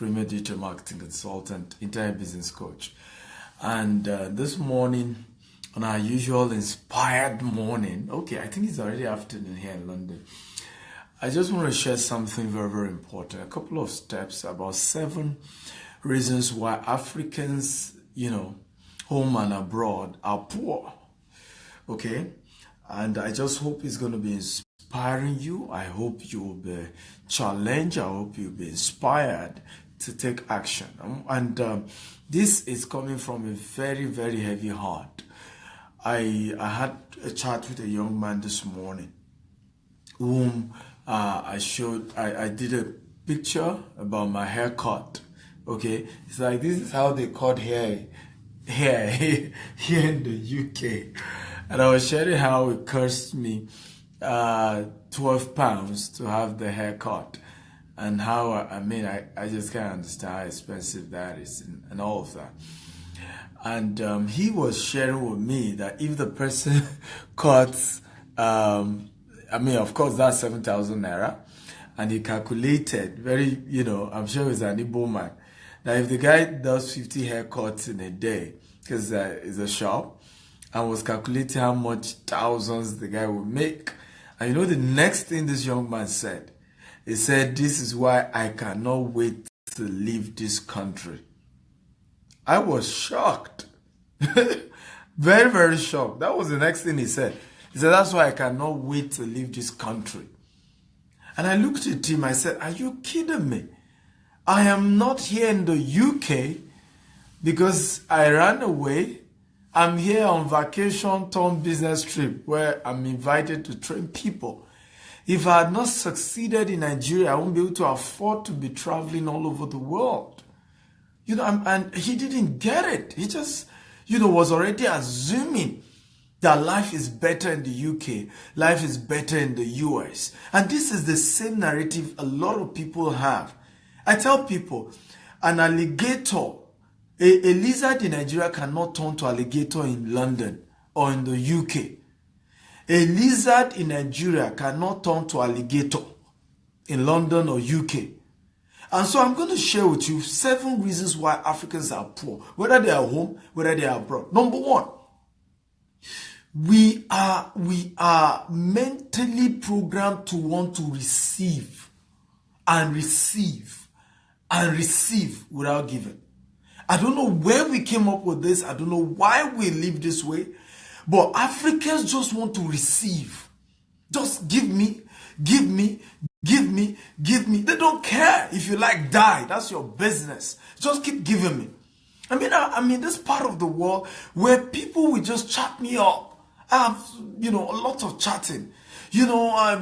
Premier Digital Marketing Consultant, Internet Business Coach. And this morning, on our usual inspired morning, okay, I think it's already afternoon here in London, I just want to share something very, very important. A couple of steps about 7 reasons why Africans, home and abroad, are poor. Okay? And I just hope it's going to be inspiring you. I hope you will be challenged. I hope you'll be inspired to take action. And this is coming from a very, very heavy heart. I had a chat with a young man this morning whom I did a picture about my haircut. Okay, it's like this is how they cut hair here in the UK, and I was sharing how it cost me 12 pounds to have the haircut, and how I just can't understand how expensive that is and all of that. And he was sharing with me that if the person cuts, of course, that's 7,000 naira. And he calculated I'm sure he's an Igbo man. Now, if the guy does 50 haircuts in a day, because it's a shop, and was calculating how much thousands the guy would make. And the next thing this young man said? He said, "This is why I cannot wait to leave this country." I was shocked. Very, very shocked. That was the next thing he said. He said, "That's why I cannot wait to leave this country." And I looked at him, I said, "Are you kidding me? I am not here in the UK because I ran away. I'm here on vacation turn business trip where I'm invited to train people. If I had not succeeded in Nigeria, I won't be able to afford to be traveling all over the world." And he didn't get it. He just, was already assuming that life is better in the UK, life is better in the US. And this is the same narrative a lot of people have. I tell people, an alligator, a lizard in Nigeria cannot turn to alligator in London or in the UK. A lizard in Nigeria cannot turn to alligator in London or UK. And so I'm going to share with you 7 reasons why Africans are poor, whether they are home, whether they are abroad. Number 1, we are mentally programmed to want to receive and receive and receive without giving. I don't know where we came up with this. I don't know why we live this way. But Africans just want to receive. Just give me, give me, give me, give me. They don't care if you die. That's your business. Just keep giving me. This part of the world where people will just chat me up. I have, a lot of chatting. I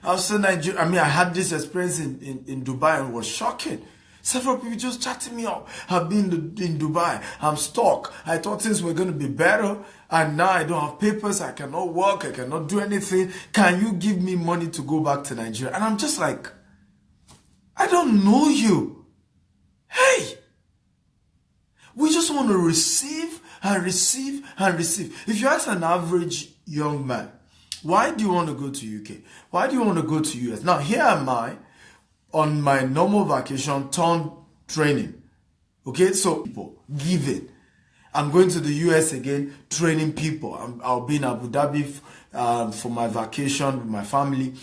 was in Nigeria. I had this experience in Dubai and it was shocking. Several people just chatting me up. I've been in Dubai. I'm stuck. I thought things were going to be better. And now I don't have papers. I cannot work. I cannot do anything. Can you give me money to go back to Nigeria? And I'm just like, I don't know you. Hey, we just want to receive and receive and receive. If you ask an average young man, why do you want to go to UK? Why do you want to go to US? Now, here am I on my normal vacation turn training. Okay, so people giving. I'm going to the US again, training people. I'll be in Abu Dhabi for my vacation with my family.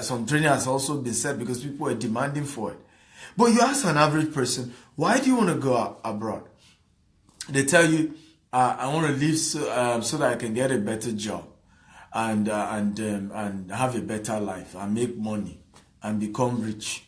Some training has also been set because people are demanding for it. But you ask an average person, why do you want to go abroad? They tell you, I want to leave so that I can get a better job and have a better life and make money and become rich.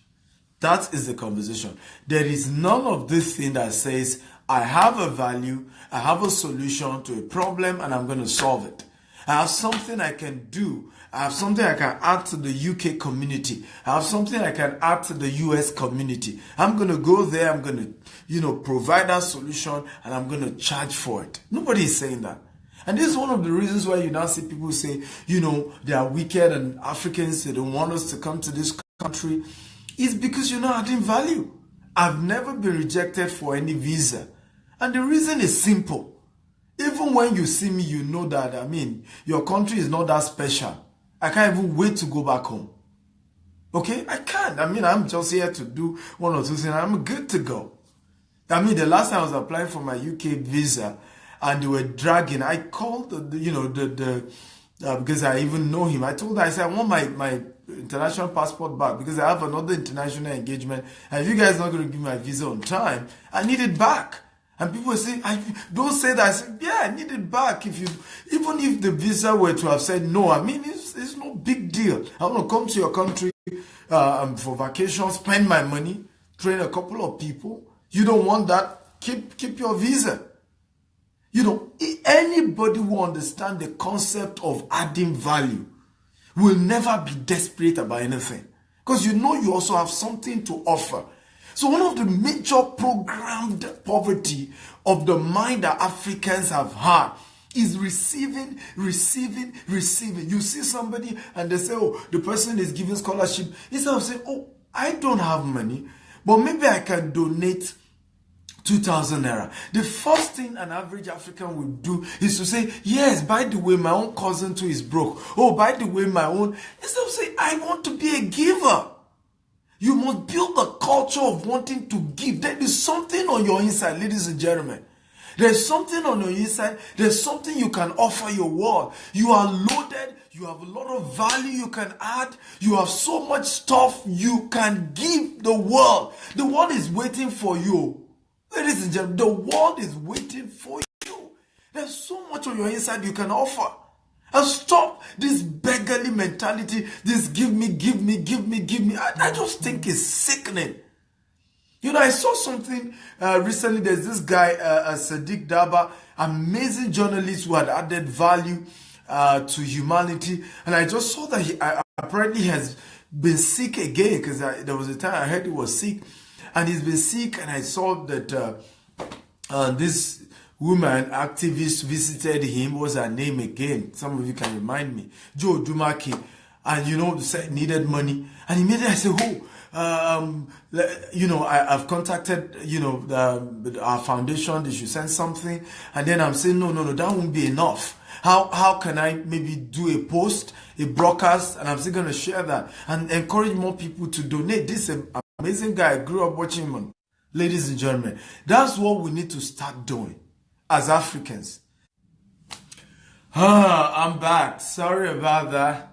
That is the conversation. There is none of this thing that says, I have a value, I have a solution to a problem, and I'm going to solve it. I have something I can do. I have something I can add to the UK community. I have something I can add to the US community. I'm going to go there. I'm going to, provide that solution, and I'm going to charge for it. Nobody is saying that. And this is one of the reasons why you now see people say, they are wicked and Africans, they don't want us to come to this country. It's because you're not adding value. I've never been rejected for any visa. And the reason is simple. Even when you see me, you know that, your country is not that special. I can't even wait to go back home. Okay, I can't. I mean, I'm just here to do one or two things. I'm good to go. I mean, the last time I was applying for my UK visa, and they were dragging. I called because I even know him. I told her, I said, I want my international passport back because I have another international engagement. And if you guys are not going to give me my visa on time, I need it back. And people say, don't say that. I said, yeah, I need it back. Even if the visa were to have said no, I mean, it's no big deal. I want to come to your country for vacation, spend my money, train a couple of people. You don't want that? Keep your visa. You know, anybody who understands the concept of adding value will never be desperate about anything. Because you know you also have something to offer. So one of the major programmed poverty of the mind that Africans have had is receiving. You see somebody and they say, oh, the person is giving scholarship. Instead of saying, oh, I don't have money, but maybe I can donate 2,000 naira. The first thing an average African will do is to say, yes, by the way, my own cousin too is broke. Oh, by the way, my own. Instead of saying, I want to be a giver. You must build a culture of wanting to give. There is something on your inside, ladies and gentlemen. There's something on your inside. There's something you can offer your world. You are loaded. You have a lot of value you can add. You have so much stuff you can give the world. The world is waiting for you. Ladies and gentlemen, the world is waiting for you. There's so much on your inside you can offer. And stop this beggarly mentality, this give me. I just think it's sickening. You know, I saw something recently. There's this guy, Sadiq Daba, amazing journalist who had added value to humanity. And I just saw that he apparently has been sick again, because there was a time I heard he was sick. And he's been sick, and I saw that this woman activist visited him. What was her name again? Some of you can remind me. Joe Dumaki. And, you know, needed money. And immediately I said, you know, I've contacted, you know, our foundation. They should send something. And then I'm saying, no, that won't be enough. How can I maybe do a post, a broadcast, and I'm still going to share that and encourage more people to donate. This amazing guy, I grew up watching him. Ladies and gentlemen, that's what we need to start doing as Africans. I'm back. Sorry about that.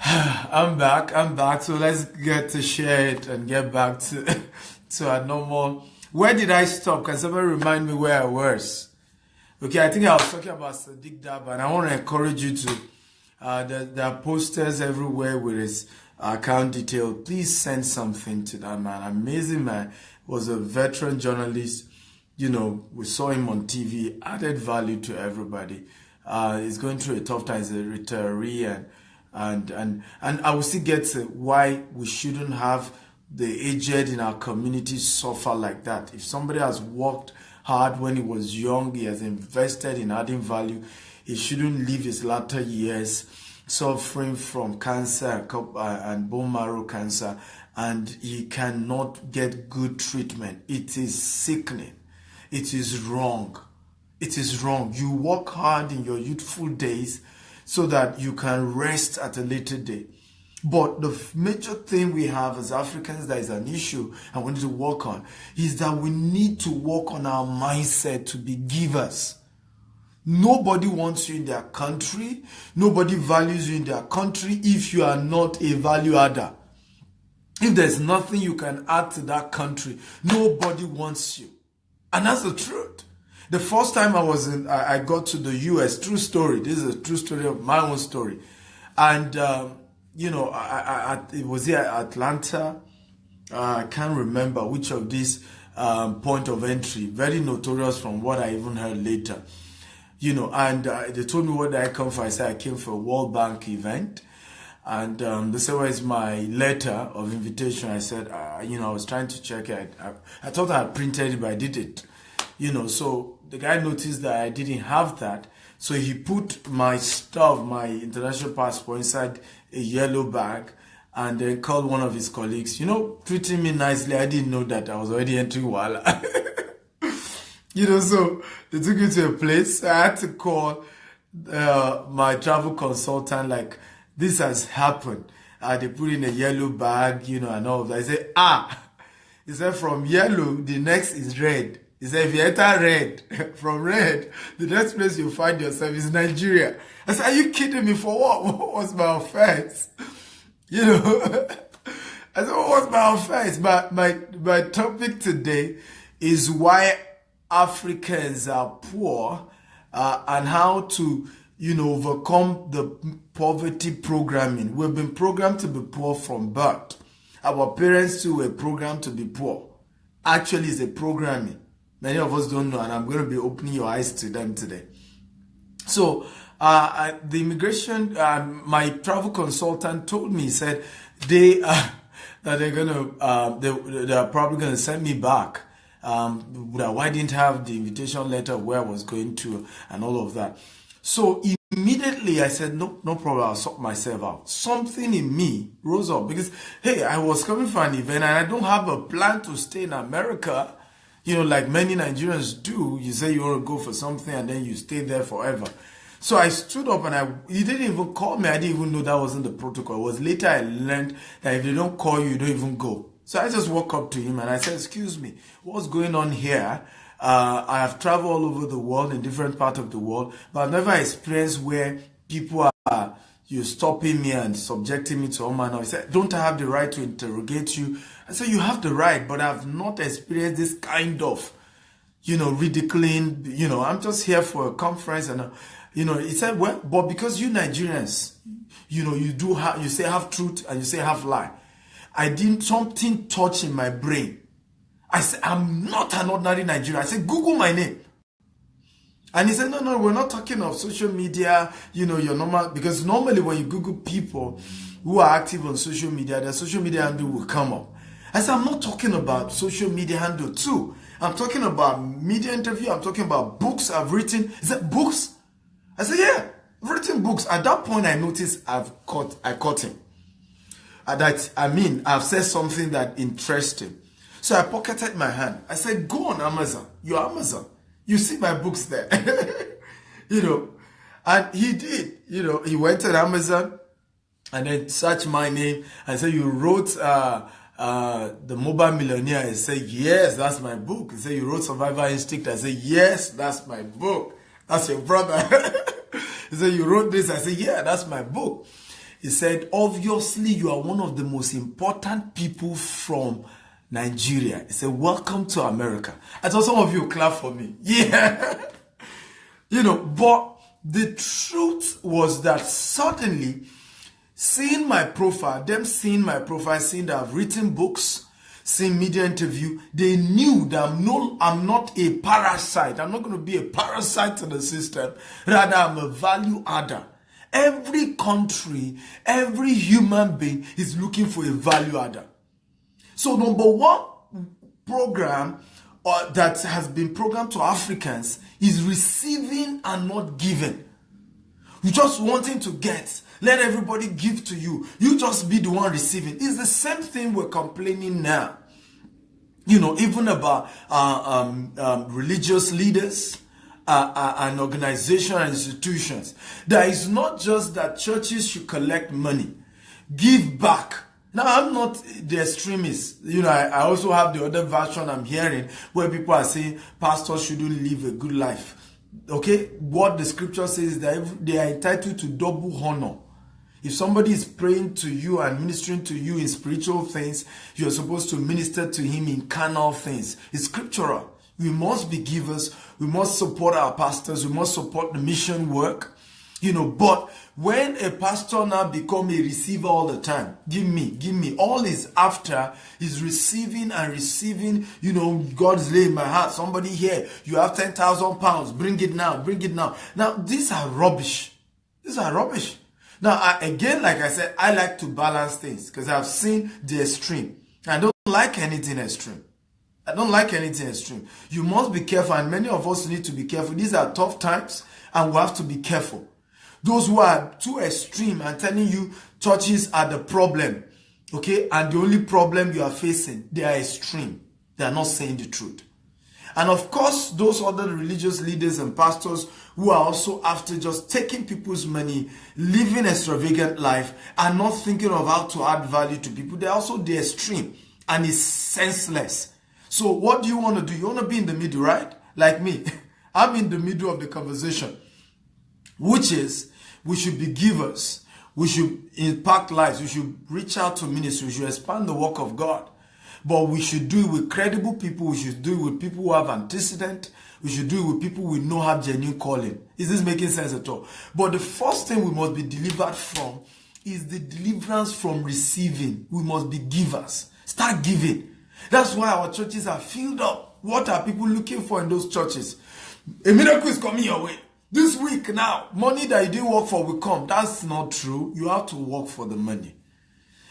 I'm back. So let's get to share it and get back to our normal. Where did I stop? Can somebody remind me where I was? Okay, I think I was talking about Sadiq Daba, and I want to encourage you to, there are posters everywhere with his account detail. Please send something to that man. Amazing man. Was a veteran journalist. You know, we saw him on TV, added value to everybody. He's going through a tough time as a retiree, and I will still get to why we shouldn't have the aged in our community suffer like that. If somebody has worked hard when he was young, he has invested in adding value, he shouldn't live his latter years suffering from cancer and bone marrow cancer, and he cannot get good treatment. It is sickening. It is wrong. It is wrong. You work hard in your youthful days so that you can rest at a later date. But the major thing we have as Africans that is an issue and we need to work on is that we need to work on our mindset to be givers. Nobody wants you in their country. Nobody values you in their country if you are not a value adder. If there's nothing you can add to that country, nobody wants you. And that's the truth. The first time I got to the US, true story. This is a true story of my own story. And, you know, it was here at Atlanta. I can't remember which of these point of entry. Very notorious from what I even heard later. You know, and they told me where did I come from. I said I came for a World Bank event. And they said, where's my letter of invitation? I said, you know, I was trying to check it. I thought I had printed it, but I didn't. You know, so the guy noticed that I didn't have that. So he put my stuff, my international passport, inside a yellow bag and then called one of his colleagues, you know, treating me nicely. I didn't know that I was already entering Wala. You know, so they took me to a place. I had to call my travel consultant, like, this has happened. they put in a yellow bag, you know, and all of that. He said, he said, from yellow, the next is red. He said, if you enter red, from red, the next place you find yourself is Nigeria. I said, are you kidding me? For what? What was my offense? You know, I said, what was my offense? My topic today is why Africans are poor and how to, you know, overcome the poverty programming. We've been programmed to be poor from birth. Our parents too were programmed to be poor. Actually, it's a programming. Many of us don't know, and I'm going to be opening your eyes to them today. So, the immigration, my travel consultant told me, he said that they're probably going to send me back. Why didn't I have the invitation letter where I was going to and all of that. So immediately I said, no problem, I'll sort myself out. Something in me rose up because, hey, I was coming for an event and I don't have a plan to stay in America. You know, like many Nigerians do, you say you want to go for something and then you stay there forever. So I stood up and he didn't even call me. I didn't even know that wasn't the protocol. It was later I learned that if they don't call you, you don't even go. So I just walked up to him and I said, excuse me, what's going on here? I have traveled all over the world, in different parts of the world, but I've never experienced where people are stopping me and subjecting me to all manner. He said, don't I have the right to interrogate you? I said, you have the right, but I've not experienced this kind of, you know, ridiculing, you know, I'm just here for a conference. And, you know, he said, well, but because you Nigerians, you know, you say half truth and you say half lie. Something touch in my brain. I said, I'm not an ordinary Nigerian. I said, Google my name. And he said, no, we're not talking of social media, you know, your normal, because normally when you Google people who are active on social media, their social media handle will come up. I said, I'm not talking about social media handle too. I'm talking about media interview. I'm talking about books I've written. He said, books? I said, yeah, I've written books. At that point, I noticed I caught him. I've said something that interests him. So I pocketed my hand. I said, go on Amazon. You're Amazon. You see my books there. You know. And he did. You know, he went to Amazon and then searched my name. I said, you wrote The Mobile Millionaire. I said, yes, that's my book. He said, you wrote Survivor Instinct. I said, yes, that's my book. That's your brother. He said, you wrote this. I said, yeah, that's my book. He said, obviously, you are one of the most important people from Nigeria. He said, welcome to America. I thought some of you clap for me. Yeah. You know, but the truth was that suddenly, seeing my profile, seeing that I've written books, seeing media interview, they knew that I'm not a parasite. I'm not going to be a parasite in the system. Rather, I'm a value adder. Every country, every human being is looking for a value adder. So number one program that has been programmed to Africans is receiving and not giving. You just wanting to get. Let everybody give to you. You just be the one receiving. It's the same thing we're complaining now. You know, even about religious leaders and organizations and institutions. That is not just that churches should collect money. Give back. Now, I'm not the extremist. You know, I also have the other version I'm hearing where people are saying pastors shouldn't live a good life. Okay? What the scripture says is that they are entitled to double honor. If somebody is praying to you and ministering to you in spiritual things, you're supposed to minister to him in carnal things. It's scriptural. We must be givers. We must support our pastors. We must support the mission work. You know, but when a pastor now become a receiver all the time, give me, all is after is receiving and receiving, you know, God's laid in my heart. Somebody here, you have 10,000 pounds, bring it now. Now, these are rubbish. Now, again, like I said, I like to balance things because I've seen the extreme. I don't like anything extreme. You must be careful, and many of us need to be careful. These are tough times, and we have to be careful. Those who are too extreme and telling you churches are the problem, okay, and the only problem you are facing, they are extreme. They are not saying the truth. And of course, those other religious leaders and pastors who are also after just taking people's money, living extravagant life, and not thinking of how to add value to people, they're also the extreme, and it's senseless. So what do you want to do? You want to be in the middle, right? Like me. I'm in the middle of the conversation, which is we should be givers. We should impact lives. We should reach out to ministry. We should expand the work of God. But we should do it with credible people. We should do it with people who have antecedent. We should do it with people we know have genuine calling. Is this making sense at all? But the first thing we must be delivered from is the deliverance from receiving. We must be givers. Start giving. That's why our churches are filled up. What are people looking for in those churches? A miracle is coming your way. This week now, money that you didn't work for will come. That's not true. You have to work for the money.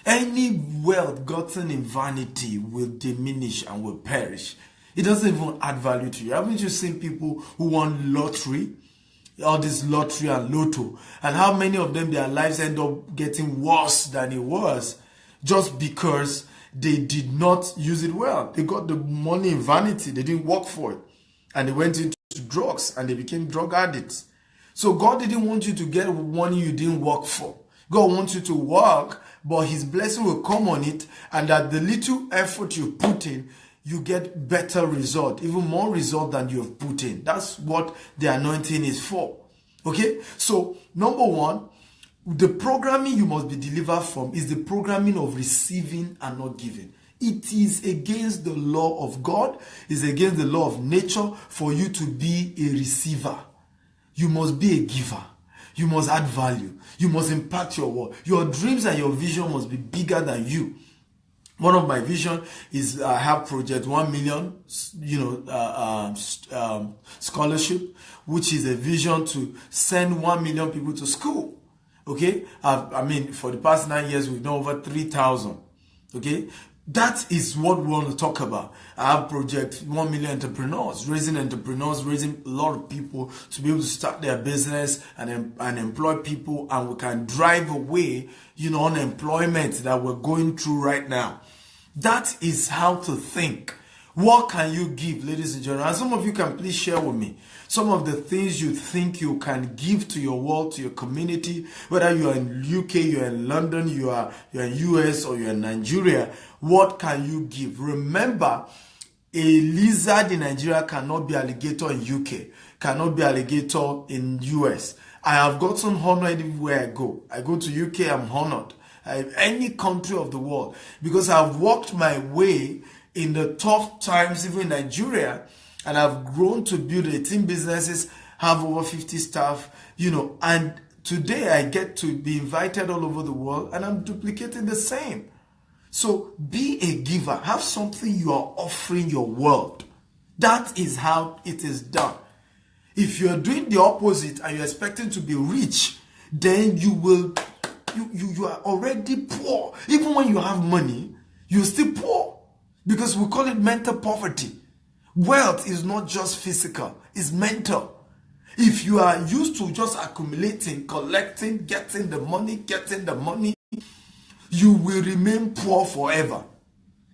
Any wealth gotten in vanity will diminish and will perish. It doesn't even add value to you. Haven't you seen people who won lottery? All this lottery and lotto. And how many of them, their lives end up getting worse than it was just because they did not use it well. They got the money in vanity. They didn't work for it. And they went into drugs and they became drug addicts. So God didn't want you to get money you didn't work for. God wants you to work, but his blessing will come on it, and that the little effort you put in, you get better result, even more result than you have put in. That's what the anointing is for. Okay? So, number one, the programming you must be delivered from is the programming of receiving and not giving. It is against the law of God. It's against the law of nature for you to be a receiver. You must be a giver. You must add value. You must impact your world. Your dreams and your vision must be bigger than you. One of my vision is I have project 1 million, scholarship, which is a vision to send 1 million people to school. Okay, I mean, for the past 9 years we've done over 3,000. Okay. That is what we want to talk about. I have project 1 million entrepreneurs, raising a lot of people to be able to start their business and employ people, and we can drive away, unemployment that we're going through right now. That is how to think. What can you give, ladies and gentlemen? And some of you can please share with me some of the things you think you can give to your world, to your community, whether you are in UK, you are in London, you are in US, or you are in Nigeria. What can you give? Remember, a lizard in Nigeria cannot be alligator in UK, cannot be alligator in US. I have gotten honored everywhere I go. I go to UK, I'm honored. Any country of the world, because I've walked my way in the tough times, even in Nigeria, and I've grown to build 18 businesses, have over 50 staff, and today I get to be invited all over the world, and I'm duplicating the same. So be a giver. Have something you are offering your world. That is how it is done. If you're doing the opposite and you're expecting to be rich, then you are already poor. Even when you have money, you're still poor. Because we call it mental poverty. Wealth is not just physical, it's mental. If you are used to just accumulating, collecting, getting the money, you will remain poor forever.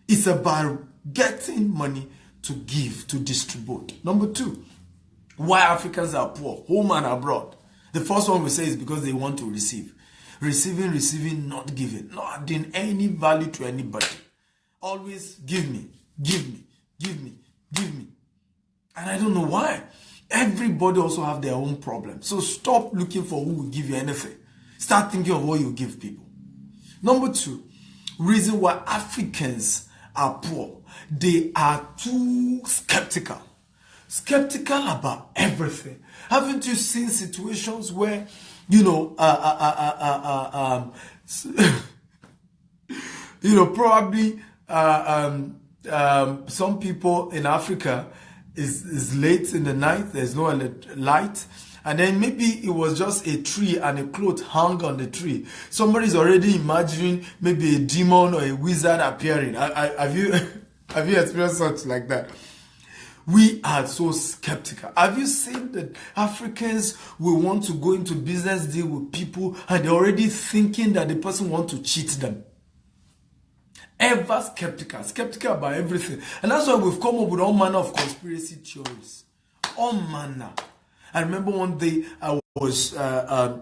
It's about getting money to give, to distribute. Number two, why Africans are poor, home and abroad. The first one we say is because they want to receive. Receiving, not giving. Not adding any value to anybody. Always give me. And I don't know why. Everybody also have their own problems. So stop looking for who will give you anything. Start thinking of what you give people. Number two, reason why Africans are poor. They are too skeptical. Skeptical about everything. Haven't you seen situations where, probably some people in Africa is late in the night, there's no light, and then maybe it was just a tree and a cloth hung on the tree. Somebody's already imagining maybe a demon or a wizard appearing. Have you experienced such like that? We are so skeptical. Have you seen that Africans will want to go into business deal with people and they're already thinking that the person wants to cheat them? Ever skeptical about everything. And that's why we've come up with all manner of conspiracy theories. All manner. I remember one day I was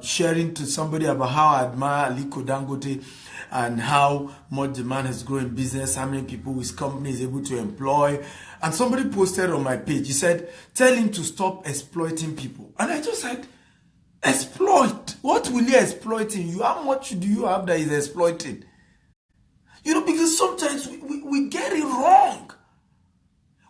sharing to somebody about how I admire Aliko Dangote and how much the man has grown in business, how many people his company is able to employ. And somebody posted on my page, he said, tell him to stop exploiting people. And I just said, exploit? What will he exploit in you? How much do you have that he's exploiting? You know, because sometimes we get it wrong.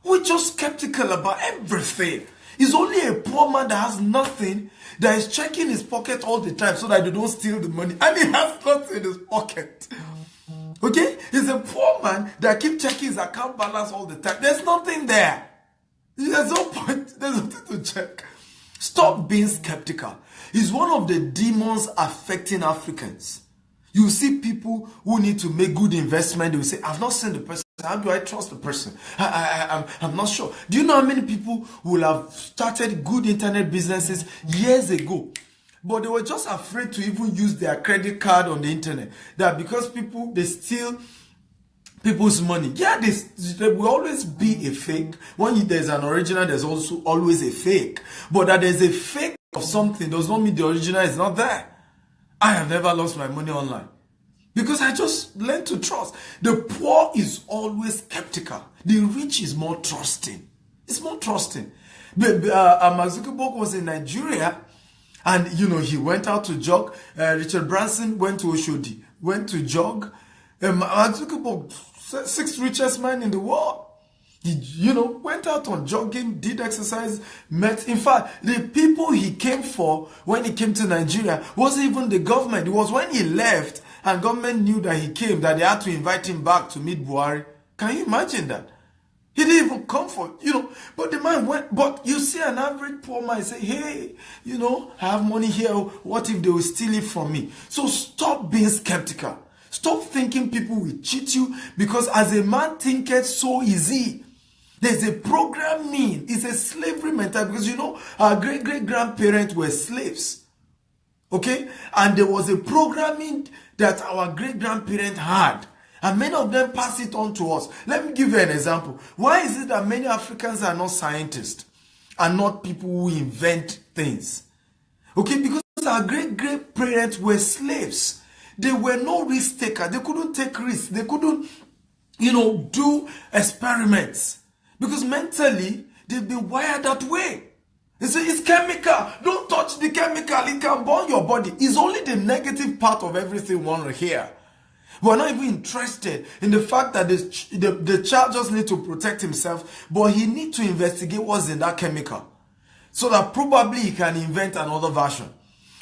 We're just skeptical about everything. It's only a poor man that has nothing that is checking his pocket all the time so that they don't steal the money. And he has nothing in his pocket. Okay? It's a poor man that keeps checking his account balance all the time. There's nothing there. There's no point. There's nothing to check. Stop being skeptical. It's one of the demons affecting Africans. You see people who need to make good investment. They will say, I've not seen the person. How do I trust the person? I'm not sure. Do you know how many people will have started good internet businesses years ago, but they were just afraid to even use their credit card on the internet? That because they steal people's money. Yeah, there will always be a fake. When there's an original, there's also always a fake. But that there's a fake of something does not mean the original is not there. I have never lost my money online because I just learned to trust. The poor is always skeptical. The rich is more trusting. It's more trusting. Mark Zuckerberg was in Nigeria, and he went out to jog. Richard Branson went to Oshodi, went to jog. Mark Zuckerberg, 6th richest man in the world. He, went out on jogging, did exercise, met. In fact, the people he came for when he came to Nigeria wasn't even the government. It was when he left and government knew that he came that they had to invite him back to meet Buhari. Can you imagine that? He didn't even come for, but the man went. But you see an average poor man say, hey, I have money here. What if they will steal it from me? So stop being skeptical. Stop thinking people will cheat you, because as a man thinketh, so is he. There's a programming. It's a slavery mentality, because our great-great-grandparents were slaves. Okay? And there was a programming that our great-grandparents had. And many of them pass it on to us. Let me give you an example. Why is it that many Africans are not scientists and not people who invent things? Okay? Because our great-great-parents were slaves. They were no risk takers. They couldn't take risks. They couldn't, do experiments. Because mentally, they've been wired that way. They say, it's chemical. Don't touch the chemical. It can burn your body. It's only the negative part of everything we want to hear. We're not even interested in the fact that the child just needs to protect himself, but he needs to investigate what's in that chemical, so that probably he can invent another version.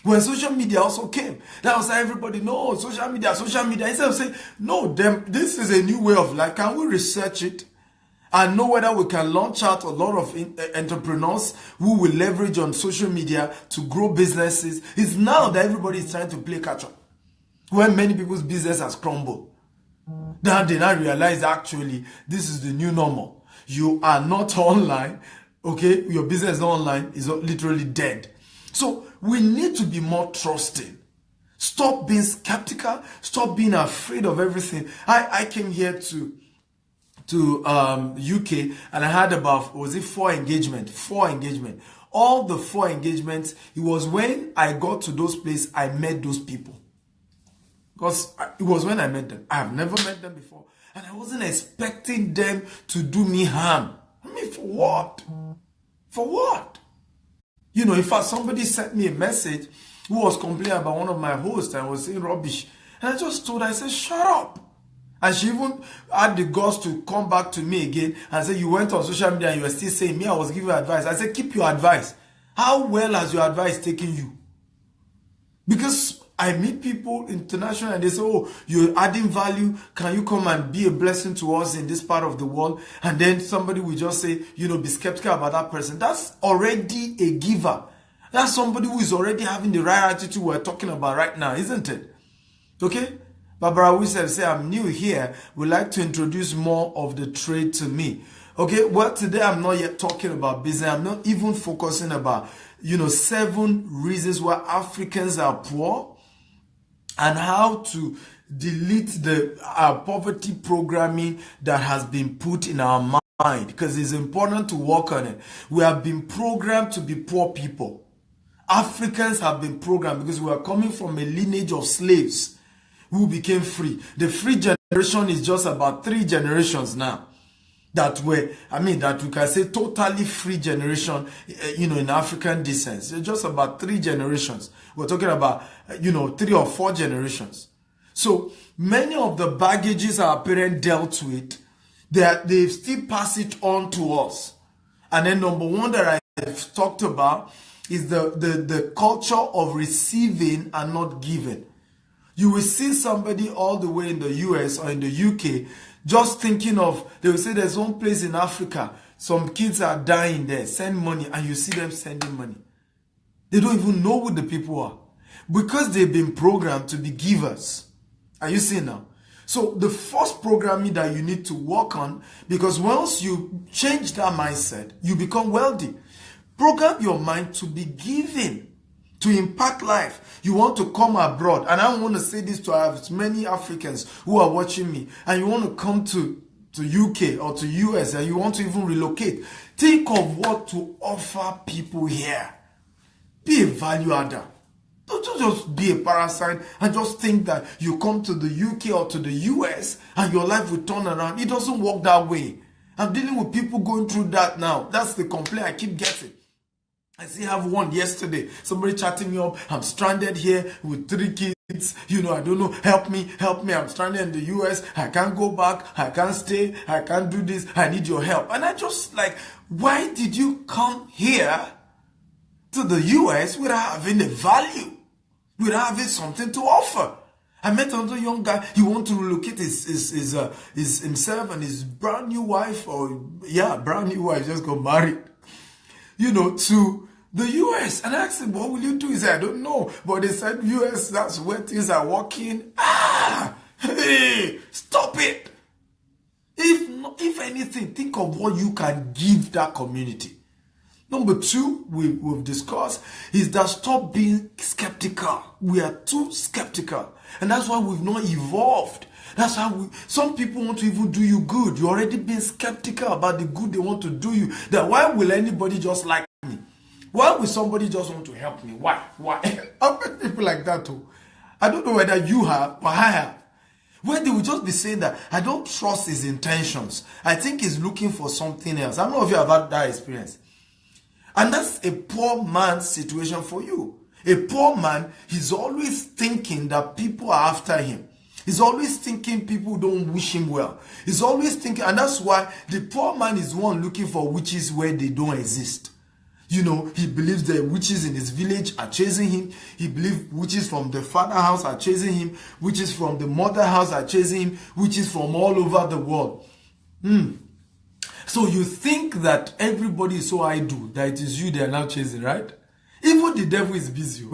When social media also came, that was how everybody knows social media. Instead of saying, no, this is a new way of life. Can we research it and know whether we can launch out a lot of entrepreneurs who will leverage on social media to grow businesses? It's now that everybody is trying to play catch up, when many people's business has crumbled. Now they now realize actually this is the new normal. You are not online, okay? Your business is not online, is literally dead. So we need to be more trusting. Stop being skeptical. Stop being afraid of everything. I came here to UK, and I had about, was it 4 engagements? 4 engagements. All the 4 engagements, it was when I got to those places, I met those people. Because it was when I met them. I have never met them before. And I wasn't expecting them to do me harm. I mean, for what? For what? In fact, somebody sent me a message who was complaining about one of my hosts and was saying rubbish. And I just told her, I said, shut up. And she even had the guts to come back to me again and say, you went on social media and you were still saying me, I was giving you advice. I said, keep your advice. How well has your advice taken you? Because I meet people internationally and they say, oh, you're adding value. Can you come and be a blessing to us in this part of the world? And then somebody will just say, be skeptical about that person. That's already a giver. That's somebody who is already having the right attitude we're talking about right now, isn't it? Okay? Barbara Wilson say, I'm new here. Would like to introduce more of the trade to me. Okay, well, today I'm not yet talking about business. I'm not even focusing about, 7 reasons why Africans are poor and how to delete the poverty programming that has been put in our mind, because it's important to work on it. We have been programmed to be poor people. Africans have been programmed because we are coming from a lineage of slaves who became free. The free generation is just about 3 generations now that that we can say totally free generation, in African descent. It's just about 3 generations. We're talking about, 3 or 4 generations. So many of the baggages our parents dealt with, they still pass it on to us. And then number one that I've talked about is the culture of receiving and not giving. You will see somebody all the way in the US or in the UK just thinking of, they will say there's one place in Africa, some kids are dying there, send money, and you see them sending money. They don't even know who the people are because they've been programmed to be givers. Are you seeing now? So the first programming that you need to work on, because once you change that mindset, you become wealthy. Program your mind to be giving, to impact life. You want to come abroad, and I want to say this to as many Africans who are watching me, and you want to come to UK or to US, and you want to even relocate. Think of what to offer people here. Be a value adder. Don't just be a parasite and just think that you come to the UK or to the US and your life will turn around. It doesn't work that way. I'm dealing with people going through that now. That's the complaint I keep getting. I still have one yesterday. Somebody chatting me up. I'm stranded here with 3 kids. I don't know. Help me. I'm stranded in the US. I can't go back. I can't stay. I can't do this. I need your help. And I just why did you come here to the US without having a value? Without having something to offer? I met another young guy. He wanted to relocate his himself and his brand new wife, just got married, to the US. And I asked him, what will you do? He said, I don't know. But they said, US, that's where things are working. Hey, stop it. If anything, think of what you can give that community. Number 2, we've discussed, is that stop being skeptical. We are too skeptical. And that's why we've not evolved. That's how some people want to even do you good. You're already being skeptical about the good they want to do you. That why will anybody just like me? Why will somebody just want to help me? Why? I've met people like that too. I don't know whether you have or I have. Where they will just be saying that I don't trust his intentions. I think he's looking for something else. I don't know if you have had that experience. And that's a poor man's situation for you. A poor man, he's always thinking that people are after him. He's always thinking people don't wish him well. He's always thinking, and that's why the poor man is one looking for witches where they don't exist. He believes the witches in his village are chasing him. He believes witches from the father house are chasing him. Witches from the mother house are chasing him. Witches from all over the world. So you think that everybody is so idle that it is you they are now chasing, right? Even the devil is busy.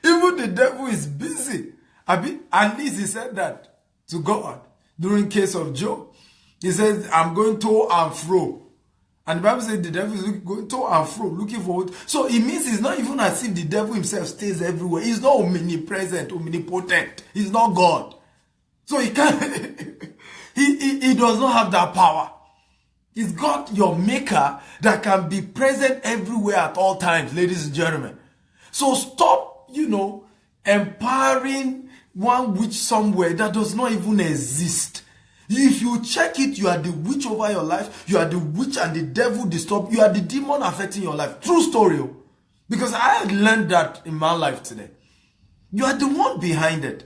Even the devil is busy. At least he said that to God during case of Job. He says, I'm going to and fro. And the Bible says the devil is going to and fro, looking forward. So it means it's not even as if the devil himself stays everywhere. He's not omnipresent, omnipotent. He's not God. So he can't... He does not have that power. He's got your maker that can be present everywhere at all times, ladies and gentlemen. So stop, empowering one witch somewhere that does not even exist. If you check it, you are the witch over your life. You are the witch and the devil disturb. You are the demon affecting your life. True story. Because I had learned that in my life today. You are the one behind it.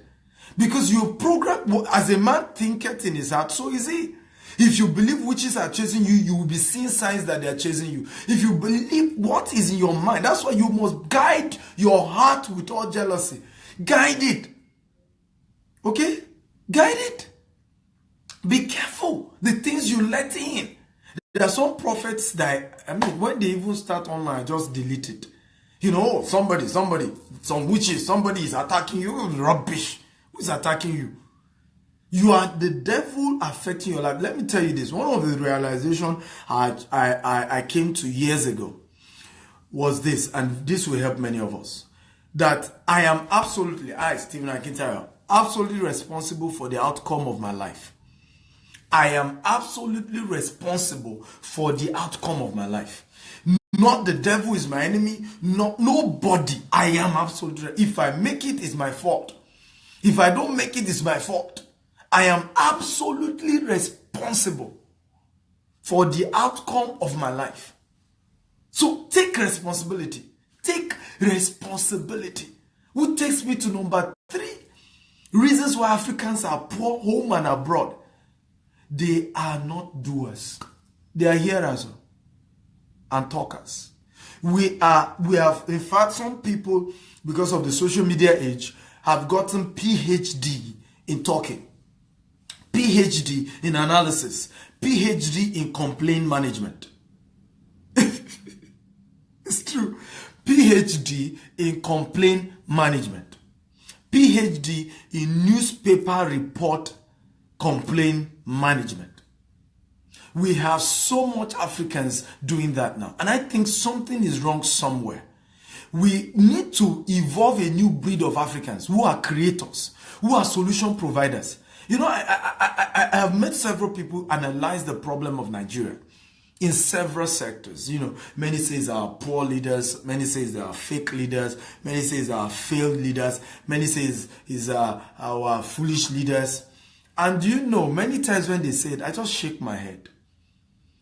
Because you program, as a man thinketh in his heart, so is he. If you believe witches are chasing you, you will be seeing signs that they are chasing you. If you believe what is in your mind, that's why you must guide your heart with all jealousy. Guide it. Okay? Guide it. Be careful the things you let in. There are some prophets that, when they even start online, just delete it. Somebody, some witches, somebody is attacking you. Rubbish. Who is attacking you? You are the devil affecting your life. Let me tell you this. One of the realizations I came to years ago was this, and this will help many of us. that I am absolutely, Stephen Akintayo, absolutely responsible for the outcome of my life. I am absolutely responsible for the outcome of my life. Not the devil is my enemy, not nobody. I am absolutely. If I make it, it's my fault. If I don't make it, it's my fault. I am absolutely responsible for the outcome of my life. So take responsibility. Take responsibility. Which takes me to number 3. Reasons why Africans are poor home and abroad. They are not doers. They are hearers and talkers. We have, in fact, some people, because of the social media age, have gotten PhD in talking, PhD in analysis, PhD in complaint management. It's true. PhD in complaint management. PhD in newspaper report complaint management. We have so much Africans doing that now. And I think something is wrong somewhere. We need to evolve a new breed of Africans who are creators, who are solution providers. You know, I have met several people analyze the problem of Nigeria in several sectors. You know, many say they are poor leaders, many say they are fake leaders, many say they are failed leaders, many say is our foolish leaders. And you know, many times when they say it, I just shake my head.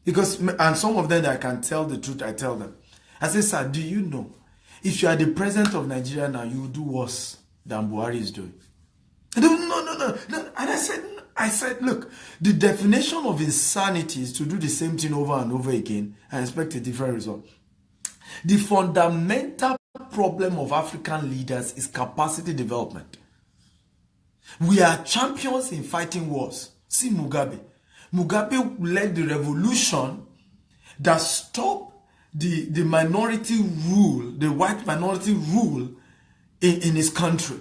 Because, and some of them I can tell the truth, I tell them. I say, sir, do you know, if you are the president of Nigeria now, you will do worse than Buhari is doing. And they go, no. And I said, look, the definition of insanity is to do the same thing over and over again and expect a different result. The fundamental problem of African leaders is capacity development. We are champions in fighting wars. See Mugabe. Mugabe led the revolution that stopped the minority rule, the white minority rule in his country.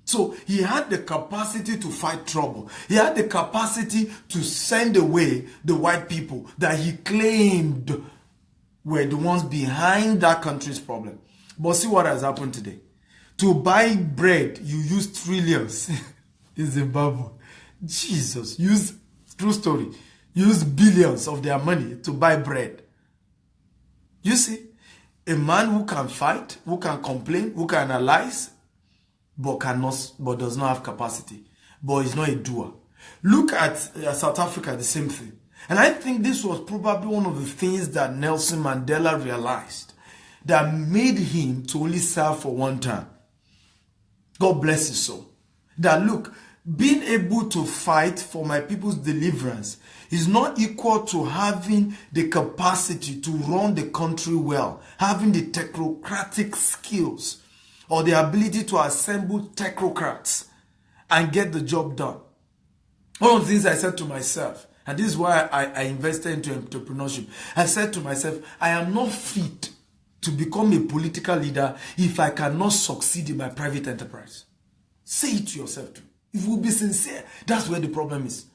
So he had the capacity to fight trouble. He had the capacity to send away the white people that he claimed were the ones behind that country's problem. But see what has happened today. To buy bread, you use trillions in Zimbabwe. Jesus, true story, use billions of their money to buy bread. You see, a man who can fight, who can complain, who can analyze, but does not have capacity, but is not a doer. Look at South Africa, the same thing. And I think this was probably one of the things that Nelson Mandela realized that made him to only serve for one term. God bless his soul. That look, being able to fight for my people's deliverance is not equal to having the capacity to run the country well, having the technocratic skills or the ability to assemble technocrats and get the job done. One of the things I said to myself, and this is why I invested into entrepreneurship, I said to myself, I am not fit to become a political leader if I cannot succeed in my private enterprise. Say it to yourself too. If we'll be sincere, that's where the problem is.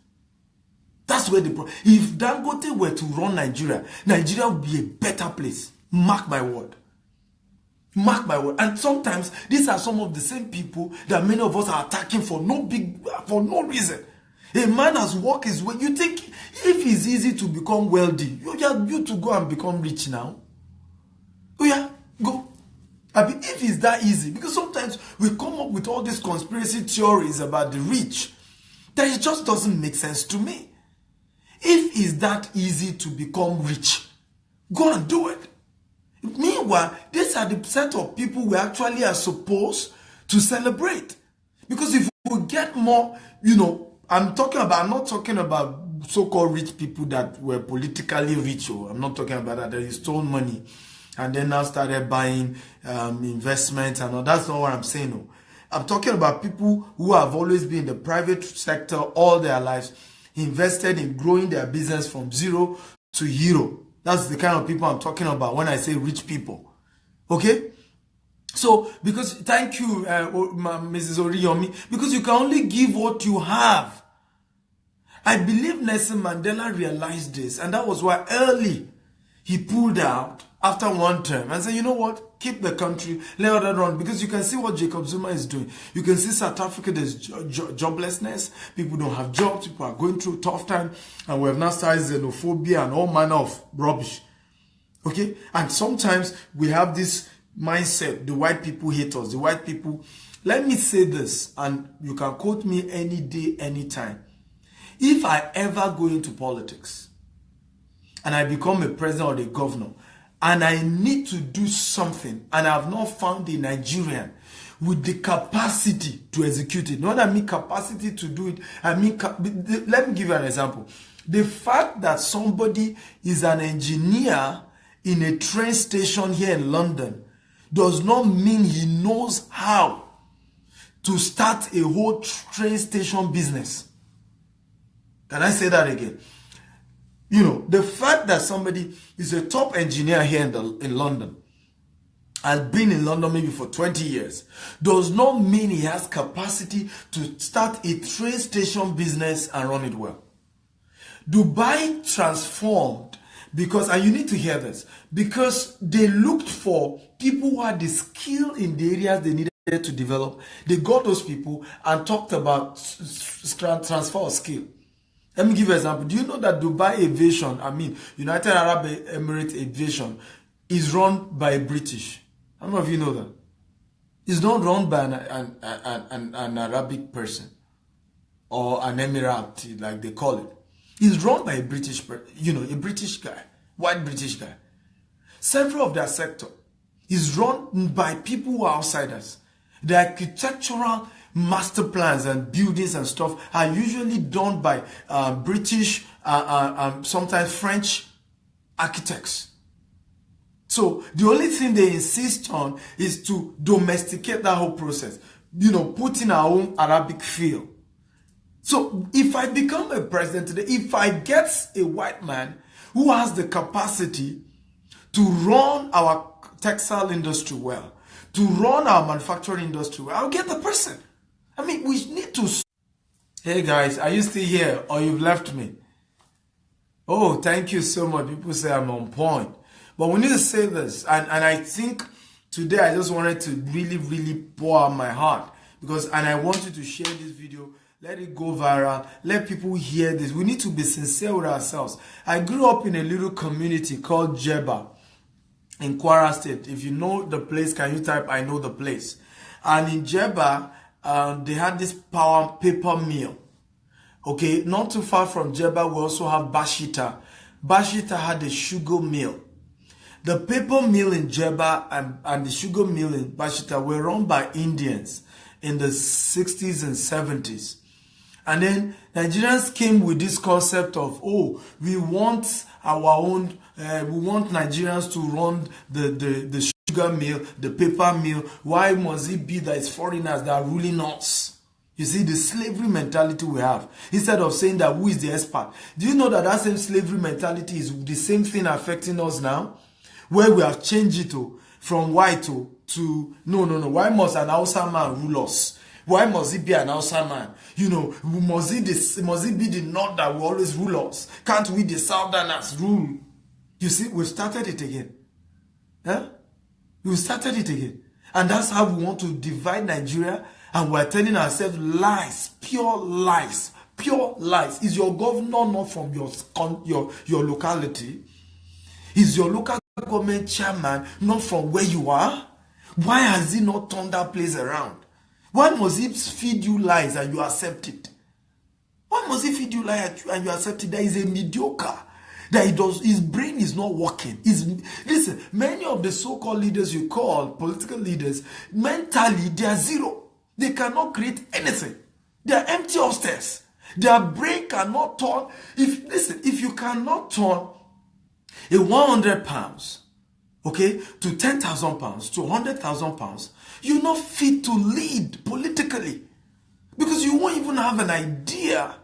That's where the problem. If Dangote were to run Nigeria, Nigeria would be a better place. Mark my word. Mark my word. And sometimes these are some of the same people that many of us are attacking for no reason. A man has worked his way. You think if it's easy to become wealthy, you to go and become rich now? Oh yeah, go. I mean, if it's that easy, because sometimes we come up with all these conspiracy theories about the rich, that it just doesn't make sense to me. If it's that easy to become rich, go and do it. Meanwhile, these are the set of people we actually are supposed to celebrate. Because if we get more, I'm not talking about so-called rich people that were politically rich. I'm not talking about that. They stole money and then now started buying investments and all. That's not what I'm saying. No. I'm talking about people who have always been in the private sector all their lives, invested in growing their business from zero to hero. That's the kind of people I'm talking about when I say rich people. Okay? So, because, thank you, Mrs. Oriyomi, because you can only give what you have. I believe Nelson Mandela realized this, and that was why early he pulled out after one term and say, you know what, keep the country, let other run. Because you can see what Jacob Zuma is doing. You can see South Africa, there's joblessness. People don't have jobs. People are going through a tough time. And we have now started xenophobia and all manner of rubbish. Okay? And sometimes we have this mindset, the white people hate us. The white people, let me say this, and you can quote me any day, anytime. If I ever go into politics and I become a president or a governor, and I need to do something, and I have not found a Nigerian with the capacity to execute it. Not I mean capacity to do it, I mean, let me give you an example. The fact that somebody is an engineer in a train station here in London does not mean he knows how to start a whole train station business. Can I say that again? You know, the fact that somebody is a top engineer here in London, has been in London maybe for 20 years, does not mean he has capacity to start a train station business and run it well. Dubai transformed because, and you need to hear this, because they looked for people who had the skill in the areas they needed to develop. They got those people and talked about transfer of skill. Let me give you an example. Do you know that Dubai Aviation, United Arab Emirates Aviation, is run by a British? How many of you know that? It's not run by an Arabic person or an Emirati, like they call it. It's run by a British, a British guy, white British guy. Several of their sector is run by people who are outsiders. The architectural master plans and buildings and stuff are usually done by British, sometimes French architects. So the only thing they insist on is to domesticate that whole process, put in our own Arabic feel. So if I become a president today, if I get a white man who has the capacity to run our textile industry well, to run our manufacturing industry well, I'll get the person. We need to... Hey guys, are you still here or you've left me? Oh, thank you so much. People say I'm on point. But we need to say this. And I think today I just wanted to really, really pour out my heart. And I want you to share this video. Let it go viral. Let people hear this. We need to be sincere with ourselves. I grew up in a little community called Jebba in Kwara State. If you know the place, can you type, I know the place? And in Jebba, they had this paper mill. Okay, not too far from Jebba, we also have Bashita. Bashita had a sugar mill. The paper mill in Jebba and the sugar mill in Bashita were run by Indians in the 60s and 70s. And then Nigerians came with this concept of, we want our own, we want Nigerians to run the sugar mill, the paper mill. Why must it be that it's foreigners that are ruling us? You see, the slavery mentality we have. Instead of saying that who is the expert. Do you know that same slavery mentality is the same thing affecting us now? Where we have changed it from white to no. Why must an Hausa man rule us? Why must it be an Hausa man? Must it be the North that will always rule us? Can't we, the Southerners, rule? You see, we've started it again. We started it again. And that's how we want to divide Nigeria. And we're telling ourselves lies, pure lies, pure lies. Is your governor not from your locality? Is your local government chairman not from where you are? Why has he not turned that place around? Why must he feed you lies and you accept it? Why must he feed you lies and you accept it? That is a mediocre. That his brain is not working. Listen, many of the so-called leaders you call political leaders, mentally they are zero. They cannot create anything. They are empty upstairs. Their brain cannot turn. If you cannot turn a 100 pounds, okay, to 10,000 pounds, to 100,000 pounds, you're not fit to lead politically. Because you won't even have an idea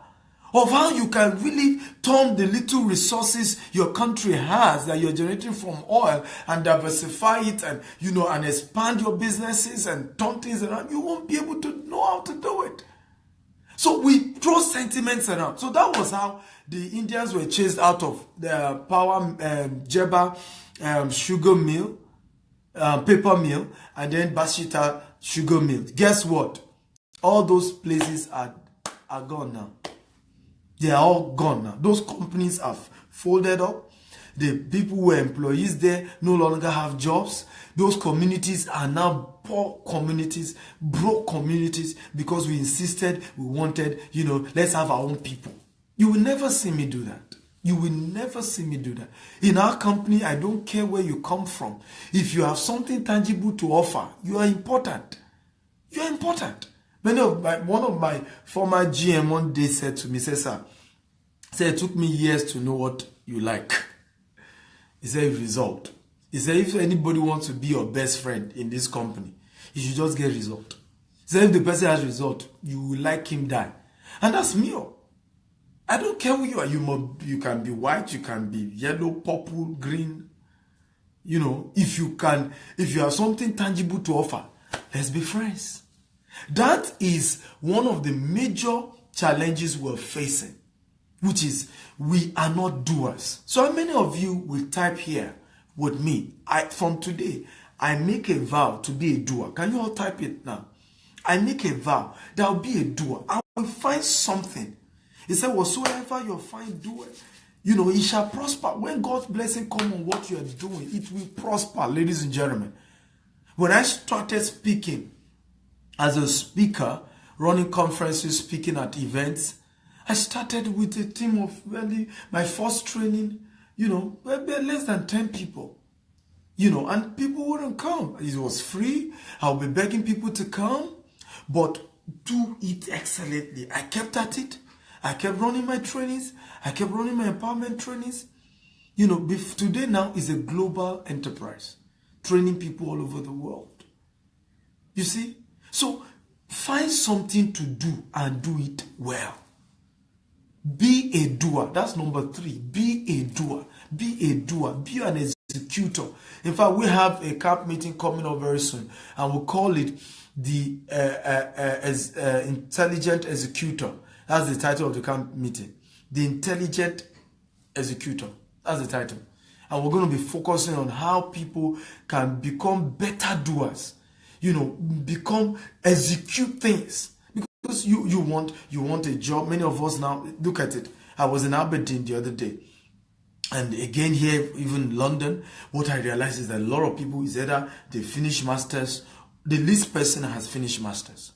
of how you can really turn the little resources your country has that you're generating from oil and diversify it and, and expand your businesses and turn things around. You won't be able to know how to do it. So we throw sentiments around. So that was how the Indians were chased out of the Jebba sugar mill, paper mill, and then Bashita sugar mill. Guess what? All those places are gone now. They are all gone now. Those companies have folded up. The people who were employees there no longer have jobs. Those communities are now poor communities, broke communities, because we insisted, we wanted, let's have our own people. You will never see me do that. You will never see me do that. In our company, I don't care where you come from. If you have something tangible to offer, you are important. You are important. One of my former GM one day said to me, sir, it took me years to know what you like. He said, result. He said, if anybody wants to be your best friend in this company, you should just get result. He said, if the person has result, you will like him die. And that's me. I don't care who you are. You can be white, you can be yellow, purple, green. If you have something tangible to offer, let's be friends. That is one of the major challenges we're facing, which is we are not doers. So how many of you will type here with me? From today, I make a vow to be a doer. Can you all type it now? I make a vow that I'll be a doer. I will find something. He said, whatsoever you find doer, it shall prosper. When God's blessing comes on what you are doing, it will prosper, ladies and gentlemen. When I started speaking as a speaker, running conferences, speaking at events, I started with a team of my first training, less than 10 people, and people wouldn't come. It was free. I'll be begging people to come, but do it excellently. I kept at it. I kept running my trainings. I kept running my empowerment trainings. Today now is a global enterprise, training people all over the world. You see? So find something to do and do it well. Be a doer. That's number 3. Be a doer. Be a doer. Be an executor. In fact, we have a CAP meeting coming up very soon, and we'll call it the Intelligent Executor. That's the title of the CAP meeting. The Intelligent Executor. That's the title. And we're going to be focusing on how people can become better doers. Execute things. Because you want a job. Many of us now, look at it. I was in Aberdeen the other day. And again here, even in London, what I realized is that a lot of people is either they finish masters, the least person has finished masters.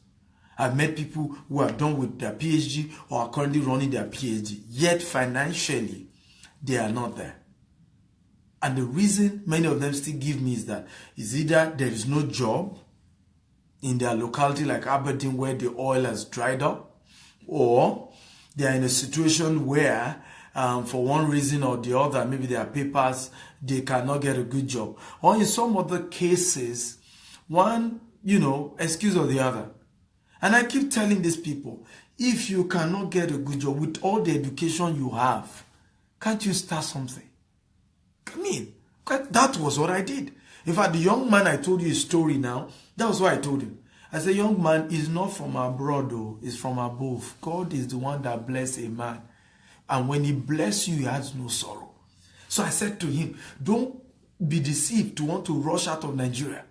I've met people who are done with their PhD or are currently running their PhD, yet financially, they are not there. And the reason many of them still give me is that is either there is no job in their locality like Aberdeen where the oil has dried up, or they are in a situation where for one reason or the other, maybe their papers, they cannot get a good job. Or in some other cases, one, excuse or the other. And I keep telling these people, if you cannot get a good job with all the education you have, can't you start something? That was what I did. In fact, the young man I told you a story now, that was what I told him. I said, young man is not from abroad, though, it's from above. God is the one that bless a man. And when he bless you, he has no sorrow. So I said to him, don't be deceived to want to rush out of Nigeria.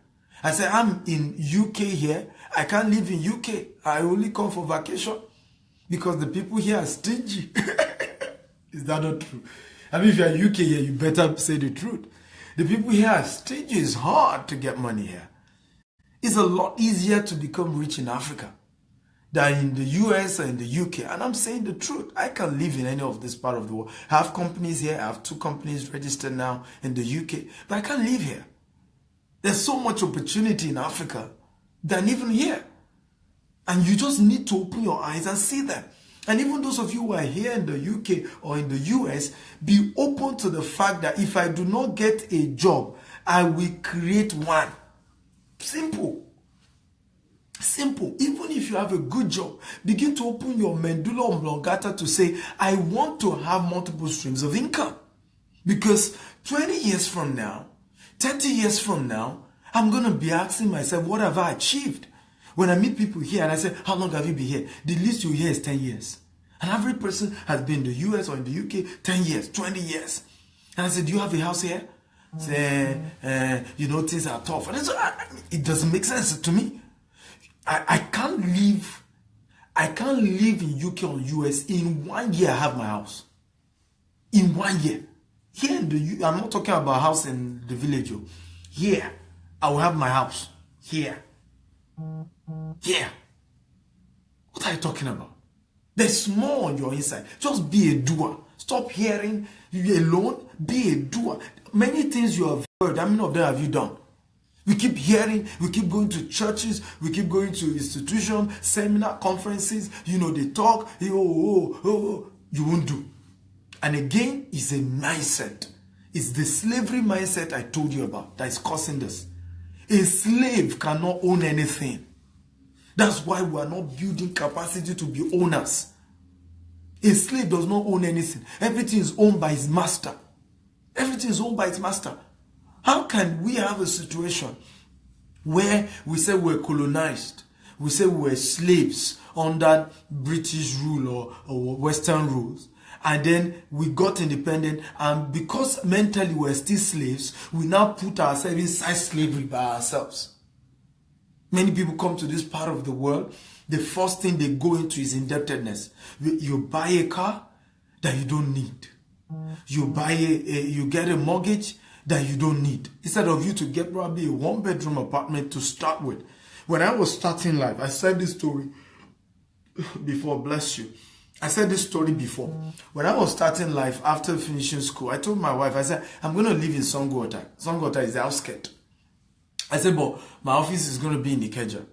I said, I'm in UK here. I can't live in UK. I only come for vacation because the people here are stingy. Is that not true? I mean, if you're in UK here, you better say the truth. The people here are stingy. It's hard to get money here. It's a lot easier to become rich in Africa than in the US or in the UK. And I'm saying the truth. I can live in any of this part of the world. I have companies here. I have 2 companies registered now in the UK. But I can't live here. There's so much opportunity in Africa than even here. And you just need to open your eyes and see them. And even those of you who are here in the UK or in the US, be open to the fact that if I do not get a job, I will create one. Simple. Simple. Even if you have a good job, begin to open your medulla oblongata to say, I want to have multiple streams of income. Because 20 years from now, 30 years from now, I'm going to be asking myself, what have I achieved? When I meet people here and I say, how long have you been here? The least you hear is 10 years. An average person has been in the US or in the UK 10 years, 20 years. And I said, do you have a house here? Say, things are tough. And I said, it doesn't make sense to me. I can't live in UK or US. In 1 year, I have my house. In 1 year. Here in the I'm not talking about a house in the village. Here, I will have my house. Here. Here. What are you talking about? There's more on your inside. Just be a doer. Stop hearing you alone. Be a doer. Many things you have heard, how many of them have you done? We keep hearing, we keep going to churches, we keep going to institutions, seminar, conferences, they talk, you won't do. And again, it's a mindset. It's the slavery mindset I told you about that is causing this. A slave cannot own anything. That's why we are not building capacity to be owners. A slave does not own anything. Everything is owned by his master. Everything is owned by his master. How can we have a situation where we say we're colonized, we say we're slaves under British rule or Western rules, and then we got independent, and because mentally we're still slaves, we now put ourselves inside slavery by ourselves? Many people come to this part of the world, the first thing they go into is indebtedness. You buy a car that you don't need. You get a mortgage that you don't need. Instead of you to get probably a 1-bedroom apartment to start with. When I was starting life, I said this story before, bless you. I said this story before. When I was starting life after finishing school, I told my wife, I said, I'm going to live in Songota. Songota is the outskirts. I said, but my office is going to be in Ikeja.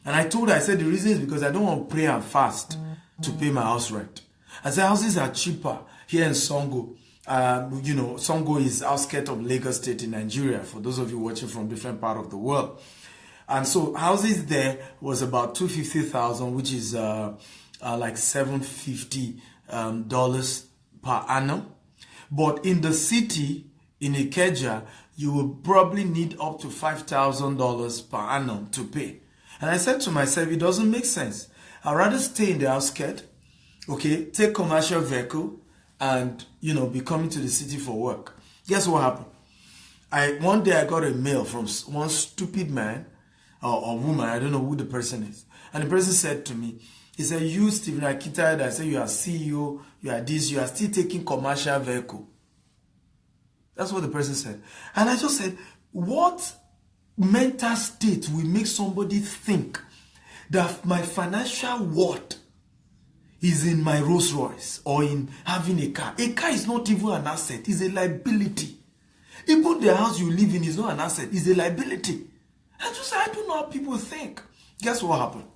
And I told her, I said, the reason is because I don't want to pray and fast to pay my house rent. I said, houses are cheaper here in Songo. Songo is outskirts of Lagos State in Nigeria, for those of you watching from different part of the world. And so houses there was about $250,000, which is like $750 per annum. But in the city, in Ikeja, you will probably need up to $5,000 per annum to pay. And I said to myself, it doesn't make sense. I'd rather stay in the outskirts, okay, take commercial vehicle, and, be coming to the city for work. Guess what happened? One day I got a mail from one stupid man or woman, I don't know who the person is. And the person said to me, he said, you, Stephen Akita, I said, you are CEO, you are this, you are still taking commercial vehicle. That's what the person said. And I just said, what mental state will make somebody think that my financial worth is in my Rolls Royce or in having a car? A car is not even an asset, it's a liability. Even the house you live in is not an asset, it's a liability. I don't know how people think. Guess what happened?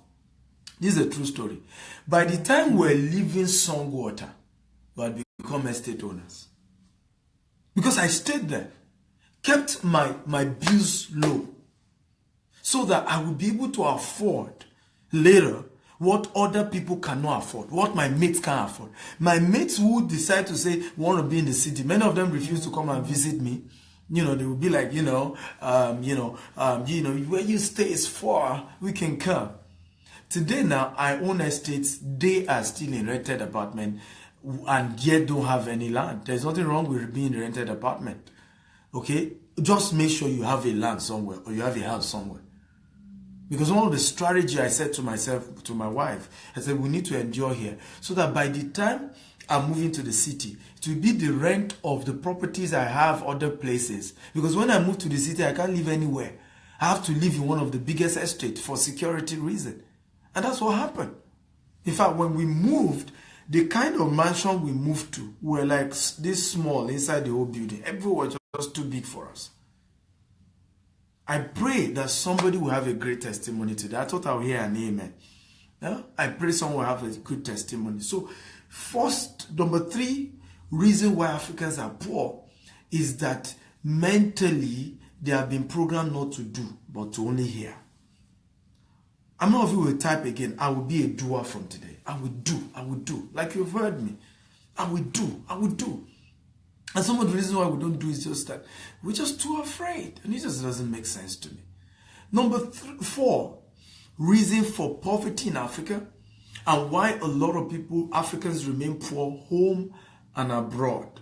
This is a true story. By the time we're leaving Songwater, we had become estate owners. Because I stayed there, kept my bills low, so that I would be able to afford later what other people cannot afford, what my mates can't afford. My mates who decide to say, want to be in the city, many of them refuse to come and visit me. They will be like, where you stay is far, we can come. Today now, I own estates, they are still in rented apartment, and yet don't have any land. There's nothing wrong with being in a rented apartment. Okay? Just make sure you have a land somewhere, or you have a house somewhere. Because one of the strategy I said to myself, to my wife, I said, we need to endure here. So that by the time I'm moving to the city, it will be the rent of the properties I have other places. Because when I move to the city, I can't live anywhere. I have to live in one of the biggest estates for security reason. And that's what happened. In fact, when we moved, the kind of mansion we moved to were like this small inside the whole building. Everywhere was just too big for us. I pray that somebody will have a great testimony today. I thought I would hear an amen. Yeah? I pray someone will have a good testimony. So, number 3 reason why Africans are poor is that mentally they have been programmed not to do, but to only hear. How many of you will type again, I will be a doer from today. I will do. Like you've heard me. I will do. And some of the reasons why we don't do is just that we're just too afraid. And it just doesn't make sense to me. Number 4, reason for poverty in Africa and why a lot of people, Africans, remain poor home and abroad.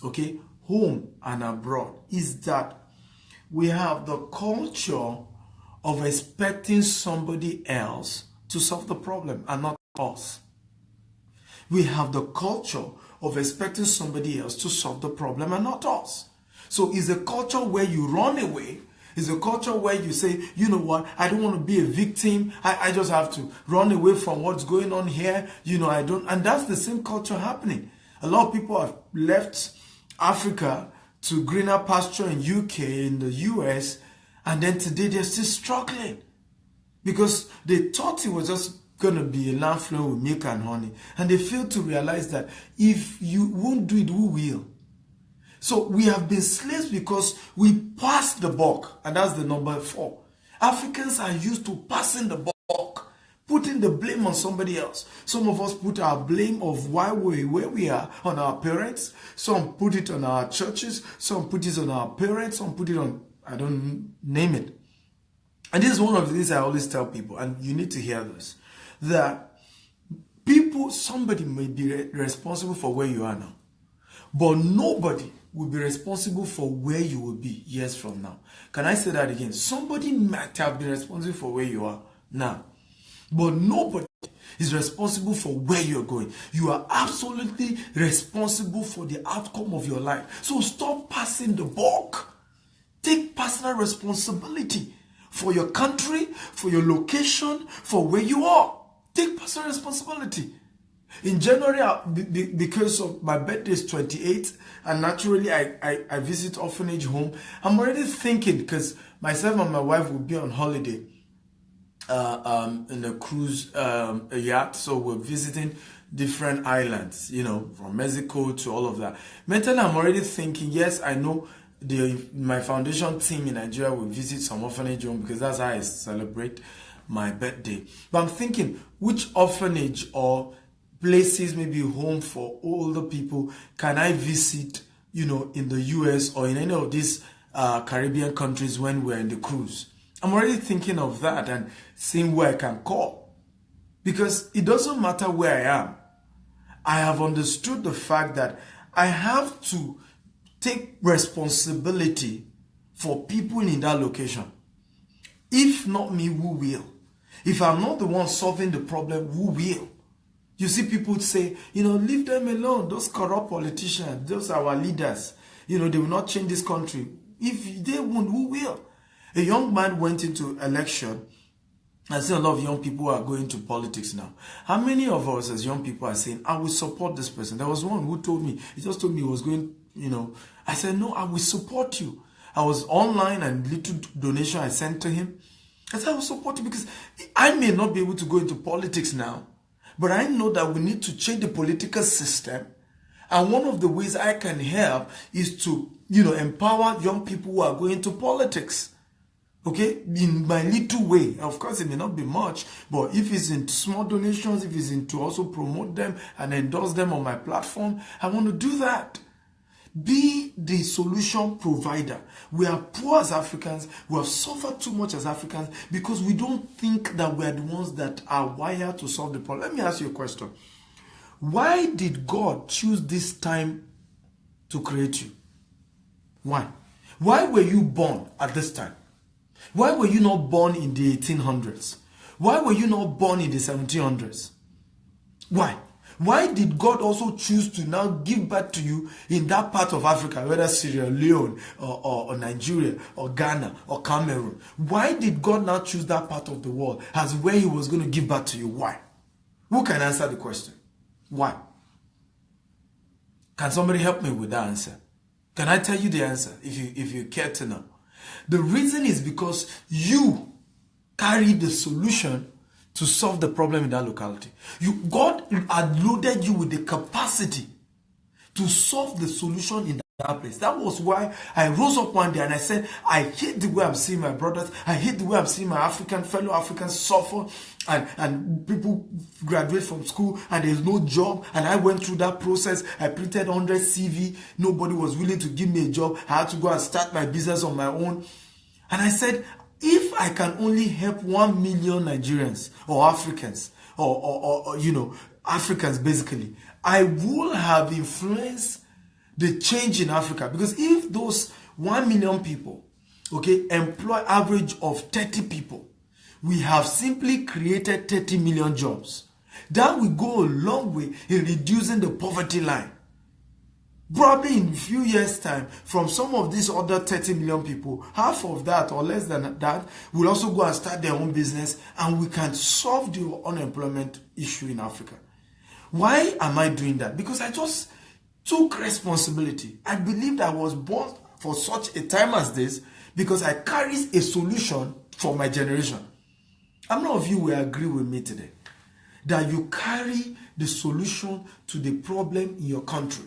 Okay, home and abroad is that we have the culture of expecting somebody else to solve the problem and not us. We have the culture of expecting somebody else to solve the problem and not us. So it's a culture where you run away. It's a culture where you say, you know what, I don't want to be a victim. I just have to run away from what's going on here. I don't. And that's the same culture happening. A lot of people have left Africa to greener pasture in UK, in the US, and then today they're still struggling because they thought it was just going to be a land flowing with milk and honey. And they failed to realize that if you won't do it, who will? So we have been slaves because we passed the buck, and that's the number 4. Africans are used to passing the buck, putting the blame on somebody else. Some of us put our blame of why we're where we are on our parents. Some put it on our churches. Some put it on our parents. Some put it on, I don't name it. And this is one of the things I always tell people, and you need to hear this, that somebody may be responsible for where you are now, but nobody will be responsible for where you will be years from now. Can I say that again? Somebody might have been responsible for where you are now, but nobody is responsible for where you're going. You are absolutely responsible for the outcome of your life. So stop passing the buck. Take personal responsibility for your country, for your location, for where you are. Take personal responsibility. In January, because of my birthday is 28, and naturally I visit orphanage home, I'm already thinking, because myself and my wife will be on holiday in a cruise a yacht, so we're visiting different islands, from Mexico to all of that. Mentally, I'm already thinking, yes, I know my foundation team in Nigeria will visit some orphanage home because that's how I celebrate my birthday. But I'm thinking, which orphanage or places, maybe home for older people, can I visit, in the US or in any of these Caribbean countries when we're in the cruise? I'm already thinking of that and seeing where I can call. Because it doesn't matter where I am. I have understood the fact that I have to take responsibility for people in that location. If not me, who will? If I'm not the one solving the problem, who will? You see people say, leave them alone. Those corrupt politicians, those are our leaders. They will not change this country. If they won't, who will? A young man went into election. I see a lot of young people are going to politics now. How many of us as young people are saying, I will support this person? There was one who told me, he just told me he was going, I said, no, I will support you. I was online and little donation I sent to him. I said, I will support you because I may not be able to go into politics now, but I know that we need to change the political system. And one of the ways I can help is to, empower young people who are going into politics. Okay, in my little way. Of course, it may not be much, but if it's in small donations, if it's in to also promote them and endorse them on my platform, I want to do that. Be the solution provider. We are poor as Africans. We have suffered too much as Africans because we don't think that we are the ones that are wired to solve the problem. Let me ask you a question. Why did God choose this time to create you? Why? Why were you born at this time? Why were you not born in the 1800s? Why were you not born in the 1700s? Why? Why did God also choose to now give birth to you in that part of Africa, whether Sierra Leone or Nigeria or Ghana or Cameroon? Why did God now choose that part of the world as where he was going to give birth to you? Why? Who can answer the question? Why? Can somebody help me with that answer? Can I tell you the answer if you care to know? The reason is because you carry the solution to solve the problem in that locality. God had loaded you with the capacity to solve the solution in that place. That was why I rose up one day and I said, I hate the way I'm seeing my brothers. I hate the way I'm seeing my fellow Africans suffer and people graduate from school and there's no job. And I went through that process. I printed 100 CV. Nobody was willing to give me a job. I had to go and start my business on my own. And I said, if I can only help 1 million Nigerians or Africans, or Africans basically, I will have influenced the change in Africa. Because if those 1 million people, okay, employ average of 30 people, we have simply created 30 million jobs. That will go a long way in reducing the poverty line. Probably in a few years' time, from some of these other 30 million people, half of that or less than that will also go and start their own business, and we can solve the unemployment issue in Africa. Why am I doing that? Because I just took responsibility. I believed I was born for such a time as this because I carry a solution for my generation. How many of you will agree with me today that you carry the solution to the problem in your country?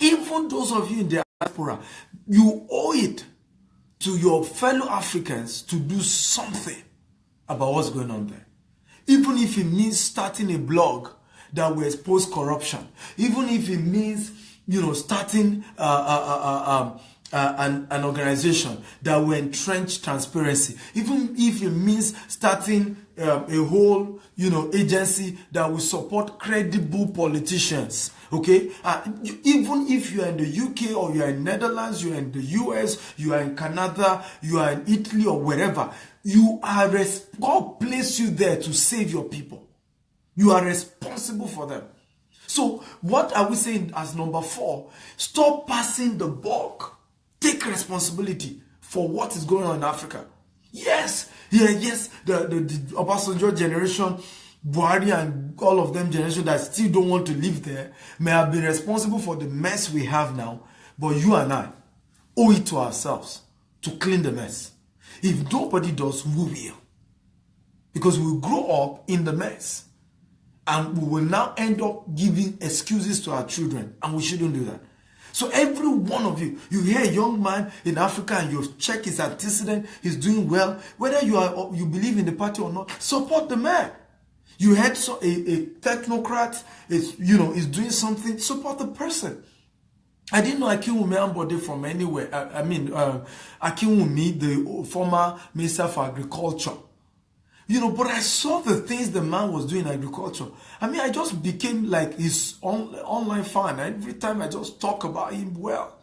Even those of you in the diaspora, you owe it to your fellow Africans to do something about what's going on there. Even if it means starting a blog that will expose corruption, even if it means, starting an organization that will entrench transparency, even if it means starting a whole, agency that will support credible politicians. Okay, even if you are in the UK or you are in Netherlands, you are in the US, you are in Canada, you are in Italy or wherever, God placed you there to save your people. You are responsible for them. So what are we saying as number 4? Stop passing the buck. Take responsibility for what is going on in Africa. Yes, the Obasanjo generation, Buhari and all of them generation that still don't want to live there may have been responsible for the mess we have now, but you and I owe it to ourselves to clean the mess. If nobody does, we will. Because we will grow up in the mess. And we will now end up giving excuses to our children. And we shouldn't do that. So every one of you hear a young man in Africa and you check his antecedent, he's doing well. Whether you believe in the party or not, support the man. You heard a technocrat is doing something, support the person. I didn't know Akinwumi Ambode from anywhere. Akinwumi, the former Minister for Agriculture. But I saw the things the man was doing in agriculture. I just became like his online fan. Every time I just talk about him well.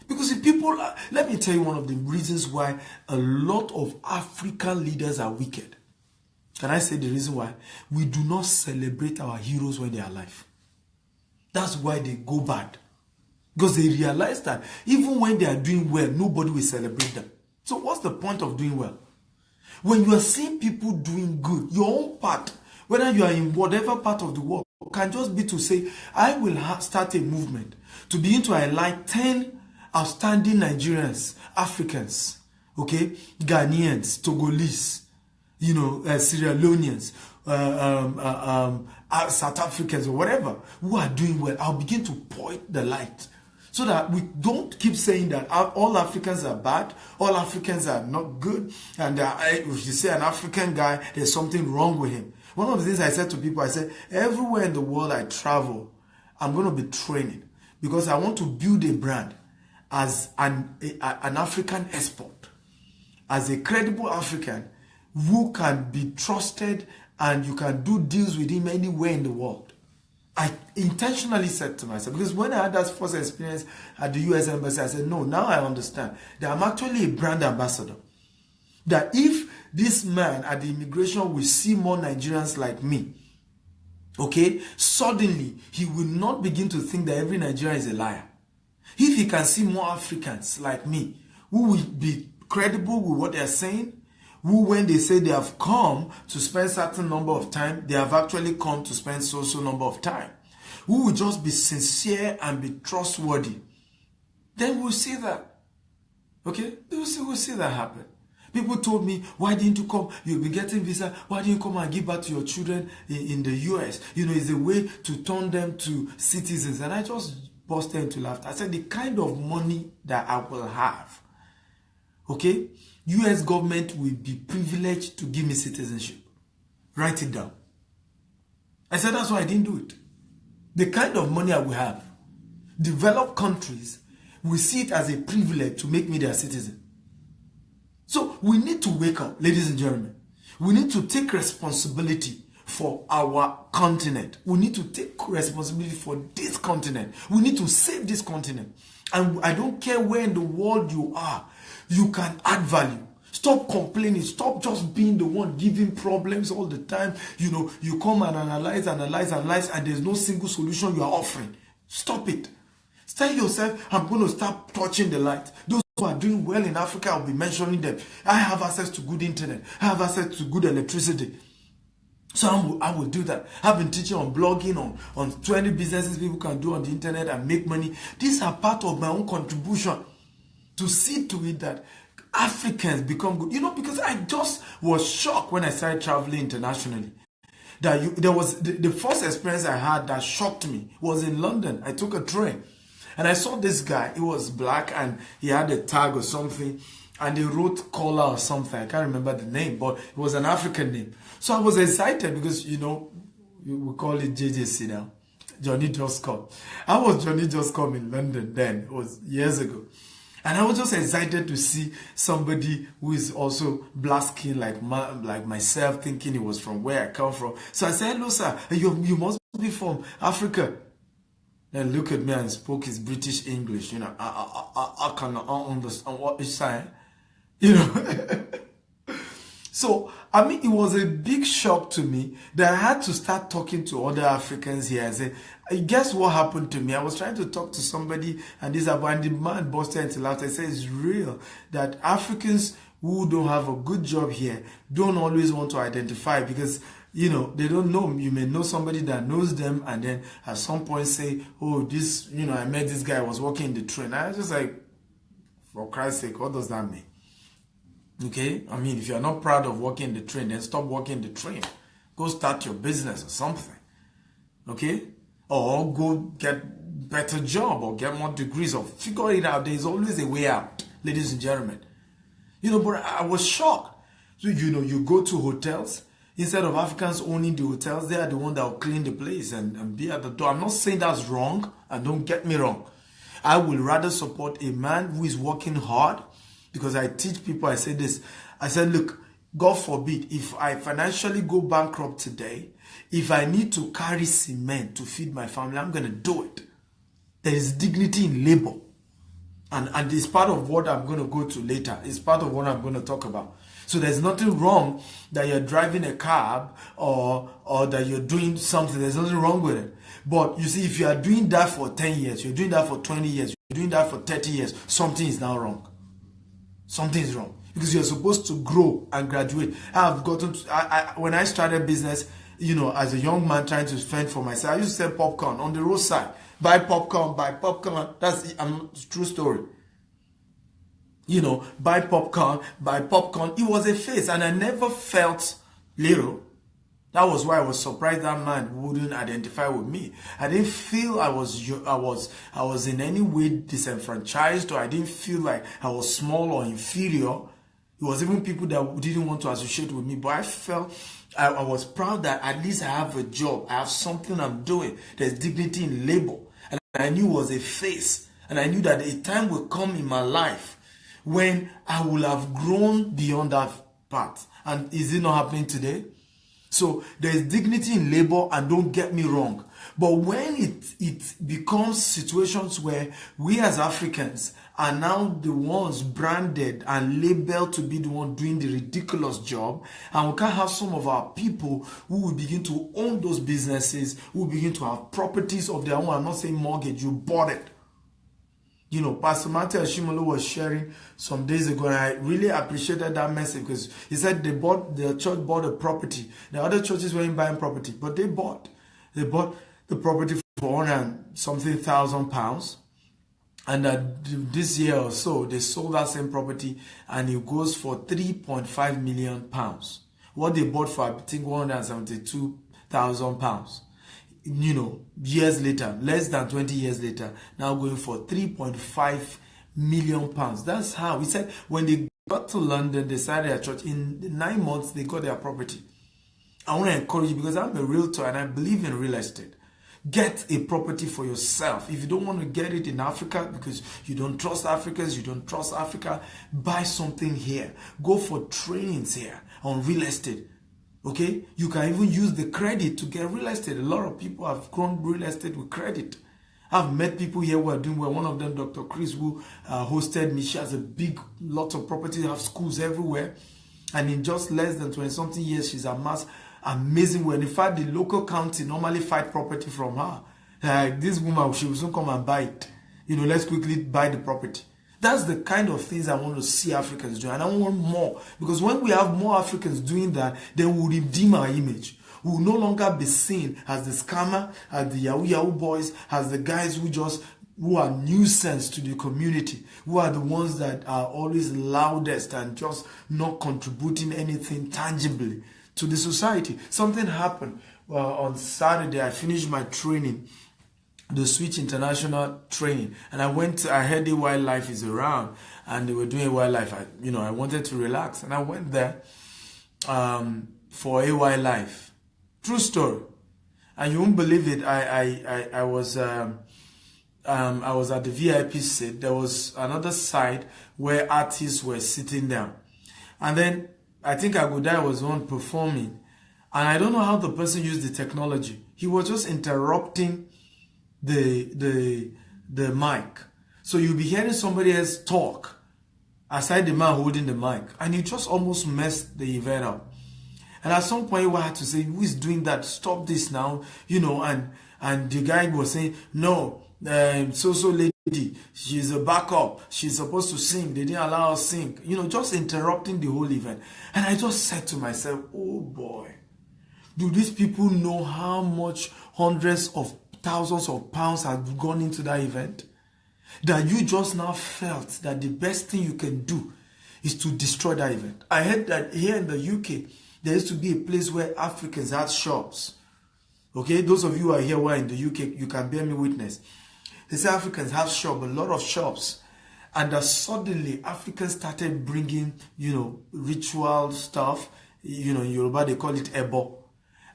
Because if people, let me tell you one of the reasons why a lot of African leaders are wicked. Can I say the reason why? We do not celebrate our heroes when they are alive. That's why they go bad. Because they realize that even when they are doing well, nobody will celebrate them. So what's the point of doing well? When you are seeing people doing good, your own part, whether you are in whatever part of the world, can just be to say, I will start a movement to begin to highlight 10 outstanding Nigerians, Africans, okay, Ghanaians, Togolese, Sierra Leoneans, South Africans or whatever, who are doing well. I'll begin to point the light. So that we don't keep saying that all Africans are bad, all Africans are not good, and if you say an African guy, there's something wrong with him. One of the things I said to people, I said, everywhere in the world I travel, I'm going to be training because I want to build a brand as an African expert, as a credible African who can be trusted and you can do deals with him anywhere in the world. I intentionally said to myself, because when I had that first experience at the US Embassy, I said, no, now I understand that I'm actually a brand ambassador. That if this man at the immigration will see more Nigerians like me, okay, suddenly he will not begin to think that every Nigerian is a liar. If he can see more Africans like me, who will be credible with what they are saying, who when they say they have come to spend certain number of time, they have actually come to spend so number of time, who will just be sincere and be trustworthy, then we'll see that. Okay? We'll see that happen. People told me, why didn't you come? You'll be getting visa. Why didn't you come and give back to your children in the US? It's a way to turn them to citizens. And I just busted into laughter. I said, the kind of money that I will have, okay, US government will be privileged to give me citizenship. Write it down. I said, that's why I didn't do it. The kind of money I will have, developed countries will see it as a privilege to make me their citizen. So we need to wake up, ladies and gentlemen. We need to take responsibility for our continent. We need to take responsibility for this continent. We need to save this continent. And I don't care where in the world you are, you can add value. Stop complaining. Stop just being the one giving problems all the time. You know, you come and analyze, and there's no single solution you are offering. Stop it. Tell yourself, I'm going to start touching the light. Those who are doing well in Africa, I'll be mentioning them. I have access to good internet. I have access to good electricity. So I will do that. I've been teaching on blogging, on 20 businesses people can do on the internet and make money. These are part of my own contribution to see to it that Africans become good. You know, because I just was shocked when I started traveling internationally. There was the first experience I had that shocked me was in London. I took a train and I saw this guy. He was black and he had a tag or something. And they wrote Kola or something. I can't remember the name, but it was an African name. So I was excited because, you know, we call it JJC now. Johnny Just Come. I was Johnny Just Come in London then. It was years ago. And I was just excited to see somebody who is also black skin like myself, thinking he was from where I come from. So I said, hello, sir. You must be from Africa. Then look at me and spoke his British English. You know, I cannot understand what he's saying. You know. So, I mean, it was a big shock to me that I had to start talking to other Africans here. I said, guess what happened to me? I was trying to talk to somebody and the man busted into laughter. I said, it's real that Africans who don't have a good job here don't always want to identify because, you know, they don't know. You may know somebody that knows them and then at some point say, oh, this, you know, I met this guy, I was working in the train. I was just like, for Christ's sake, what does that mean? Okay, I mean, if you're not proud of working the train, then stop working the train. Go start your business or something. Okay? Or go get better job or get more degrees or figure it out. There's always a way out, ladies and gentlemen. You know, but I was shocked. So, you know, you go to hotels, instead of Africans owning the hotels, they are the one that will clean the place and be at the door. I'm not saying that's wrong, and don't get me wrong. I will rather support a man who is working hard. Because I teach people, I say this. I said, look, God forbid, if I financially go bankrupt today, if I need to carry cement to feed my family, I'm going to do it. There is dignity in labor. And it's part of what I'm going to go to later. It's part of what I'm going to talk about. So there's nothing wrong that you're driving a cab or that you're doing something. There's nothing wrong with it. But you see, if you are doing that for 10 years, you're doing that for 20 years, you're doing that for 30 years, something is now wrong. Something is wrong because you're supposed to grow and graduate. I've gotten to, when I started business, you know, as a young man trying to fend for myself, I used to sell popcorn on the roadside. Buy popcorn. That's a true story. You know, buy popcorn. It was a phase, and I never felt little. That was why I was surprised that man wouldn't identify with me. I didn't feel I was in any way disenfranchised, or I didn't feel like I was small or inferior. It was even people that didn't want to associate with me. But I felt I was proud that at least I have a job. I have something I'm doing. There's dignity in labor. And I knew it was a phase. And I knew that a time will come in my life when I will have grown beyond that part. And is it not happening today? So there is dignity in labor, and don't get me wrong. But when it becomes situations where we as Africans are now the ones branded and labeled to be the one doing the ridiculous job, and we can't have some of our people who will begin to own those businesses, who will begin to have properties of their own. I'm not saying mortgage, you bought it. You know, Pastor Matthew Ashimolo was sharing some days ago, and I really appreciated that message because he said the church bought a property. The other churches weren't buying property, but they bought the property for 100 and something thousand pounds. And this year or so, they sold that same property, and it goes for 3.5 million pounds. What they bought for, I think, 172,000 pounds. You know, years later, less than 20 years later, now going for 3.5 million pounds. That's how he said when they got to London, they started their church. In 9 months, they got their property. I want to encourage you because I'm a realtor and I believe in real estate. Get a property for yourself. If you don't want to get it in Africa because you don't trust Africans, you don't trust Africa, buy something here. Go for trainings here on real estate. Okay? You can even use the credit to get real estate. A lot of people have grown real estate with credit. I've met people here who are doing well. One of them, Dr. Chris, who hosted me. She has a big lot of property, have schools everywhere. And in just less than 20-something years, she's amassed amazing wealth. In fact, the local county normally fight property from her. This woman, she will soon come and buy it. Let's quickly buy the property. That's the kind of things I want to see Africans do. And I want more. Because when we have more Africans doing that, then we'll redeem our image. We will no longer be seen as the scammer, as the Yahoo boys, as the guys who are nuisance to the community, who are the ones that are always loudest and just not contributing anything tangibly to the society. Something happened on Saturday. I finished my training, the Switch International training, and I heard the wildlife is around, and they were doing wildlife. I wanted to relax, and I went there for a wildlife. True story. And you won't believe it. I was at the VIP seat. There was another side where artists were sitting down, and then I think Agudai was one performing, and I don't know how the person used the technology. He was just interrupting the mic, so you'll be hearing somebody else talk aside the man holding the mic, and you just almost messed the event up. And at some point, we had to say, who is doing that? Stop this now, and the guy was saying, no, so lady, she's a backup. She's supposed to sing. They didn't allow her to sing. Just interrupting the whole event. And I just said to myself, oh boy, do these people know how much hundreds of thousands of pounds have gone into that event? That you just now felt that the best thing you can do is to destroy that event. I heard that here in the UK, there used to be a place where Africans had shops. Okay, those of you who are here who are in the UK, you can bear me witness. They say Africans have shops, a lot of shops. And that suddenly Africans started bringing, ritual stuff. In Yoruba, they call it ebo.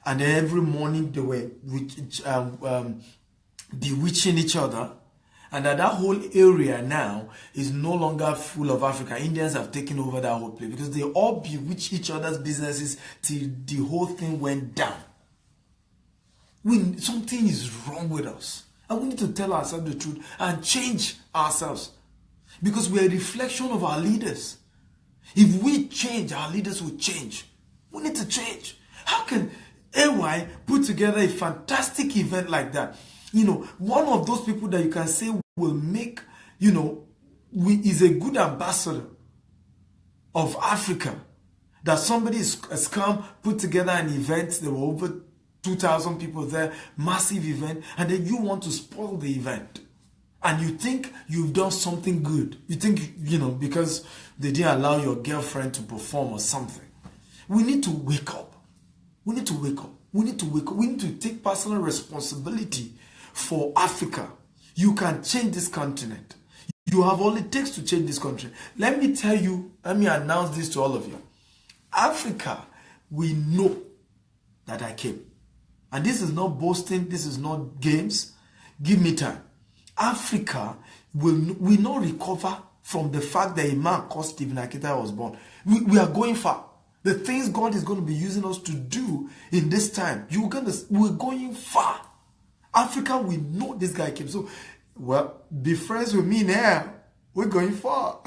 And then every morning they were bewitching each other. And that whole area now is no longer full of Africa. Indians have taken over that whole place because they all bewitch each other's businesses till the whole thing went down. Something is wrong with us. And we need to tell ourselves the truth and change ourselves. Because we are a reflection of our leaders. If we change, our leaders will change. We need to change. How can AY put together a fantastic event like that? One of those people that you can say will make, is a good ambassador of Africa. That somebody has come, put together an event. There were over 2,000 people there, massive event, and then you want to spoil the event. And you think you've done something good. You think, because they didn't allow your girlfriend to perform or something. We need to wake up. We need to wake up. We need to wake up. We need to take personal responsibility for Africa. You can change this continent. You have all it takes to change this country. Let me announce this to all of you. Africa, we know that I came. And this is not boasting, this is not games. Give me time. Africa will not recover from the fact that a man called Stephen Akita was born. We are going far. The things God is going to be using us to do in this time, we're going far. Africa, we know this guy came. So, be friends with me now. We're going far.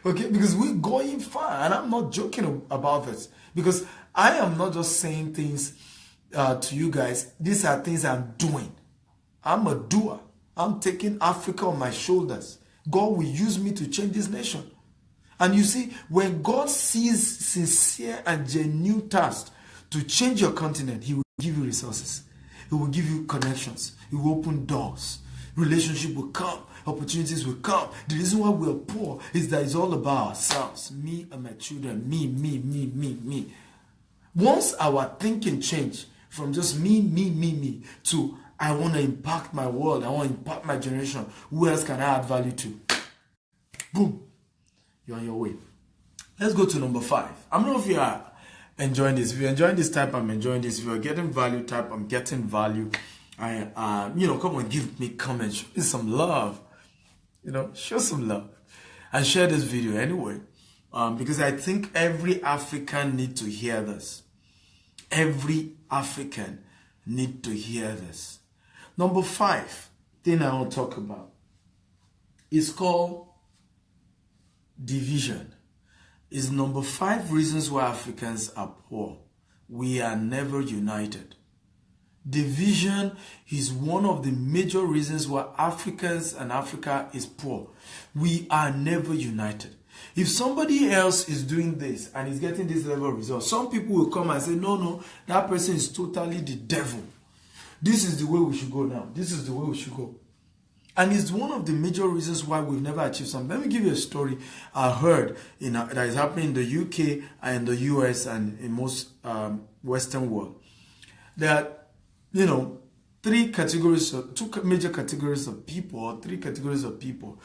Okay, because we're going far. And I'm not joking about this. Because I am not just saying things to you guys. These are things I'm doing. I'm a doer. I'm taking Africa on my shoulders. God will use me to change this nation. And you see, when God sees sincere and genuine task to change your continent, He will give you resources. He will give you connections. He will open doors. Relationship will come. Opportunities will come. The reason why we are poor is that it's all about ourselves. Me and my children. Me. Once our thinking change from just me to I want to impact my world. I want to impact my generation. Who else can I add value to? Boom. You're on your way. Let's go to number 5. I don't know if you are enjoying this. If you're enjoying this type, I'm enjoying this. If you're getting value type, I'm getting value. come and give me comments, show me some love. Show some love and share this video anyway, because I think every African need to hear this. Every African need to hear this. Number 5 thing I want to talk about is called division. Is number 5 reasons why Africans are poor. We are never united. Division is one of the major reasons why Africans and Africa is poor. We are never united. If somebody else is doing this and is getting this level of results, some people will come and say, no, that person is totally the devil. This is the way we should go now. This is the way we should go. And it's one of the major reasons why we've never achieved something. Let me give you a story I heard that is happening in the UK and in the US and in most Western world. There are, two major categories of people, or 3 categories of people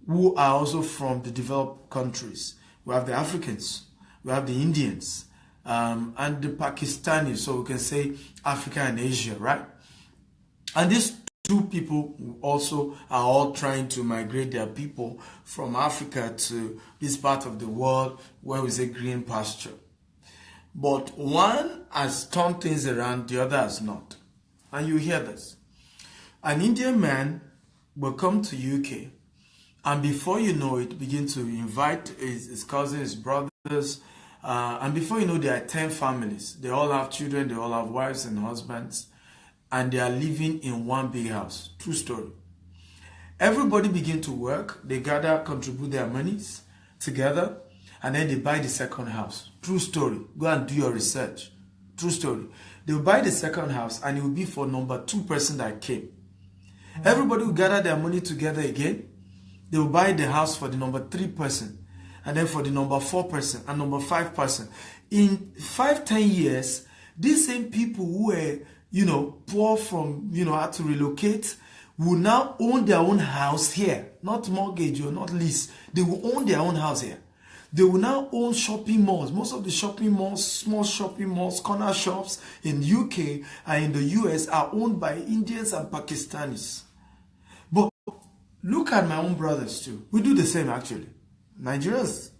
who are also from the developed countries. We have the Africans, we have the Indians, and the Pakistanis, so we can say Africa and Asia, right? And these 2 people also are all trying to migrate their people from Africa to this part of the world where we say green pasture. But one has turned things around, the other has not. And you hear this. An Indian man will come to UK, and before you know it, begin to invite his cousins, his brothers, and before you know, there are 10 families. They all have children, they all have wives and husbands, and they are living in one big house. True story. Everybody begin to work, they gather, contribute their monies together, and then they buy the second house. True story. Go and do your research. True story. They will buy the second house, and it will be for number 2 person that came. Everybody will gather their money together again. They will buy the house for the number 3 person, and then for the number 4 person and number 5 person. In 5-10 years, these same people who were, poor from, had to relocate, will now own their own house here. Not mortgage or not lease. They will own their own house here. They will now own shopping malls. Most of the shopping malls, small shopping malls, corner shops in UK and in the US are owned by Indians and Pakistanis. But look at my own brothers too. We do the same actually. Nigerians,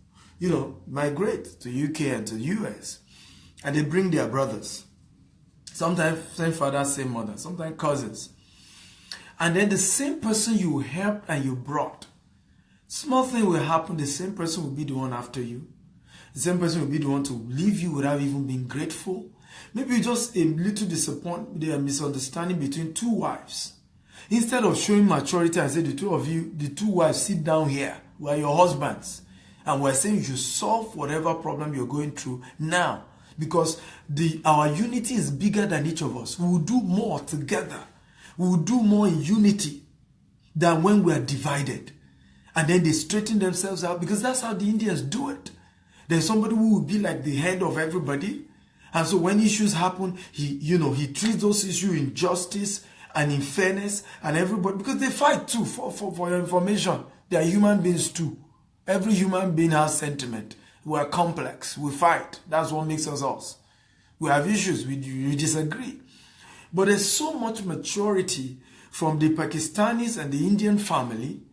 migrate to UK and to US, and they bring their brothers. Sometimes same father, same mother, sometimes cousins. And then the same person you helped and you brought, small thing will happen, the same person will be the one after you. The same person will be the one to leave you without even being grateful. Maybe just a little disappointment, a misunderstanding between 2 wives. Instead of showing maturity and say, the 2 of you, the 2 wives, sit down here. We are your husbands. And we're saying you should solve whatever problem you're going through now. Because our unity is bigger than each of us. We will do more together. We will do more in unity than when we are divided. And then they straighten themselves out, because that's how the Indians do it. There's somebody who will be like the head of everybody. And so when issues happen, he treats those issues in justice and in fairness, and everybody, because they fight too, for your information. They are human beings too. Every human being has sentiment. We are complex. We fight. That's what makes us us. We have issues. We disagree. But there's so much maturity from the Pakistanis and the Indian family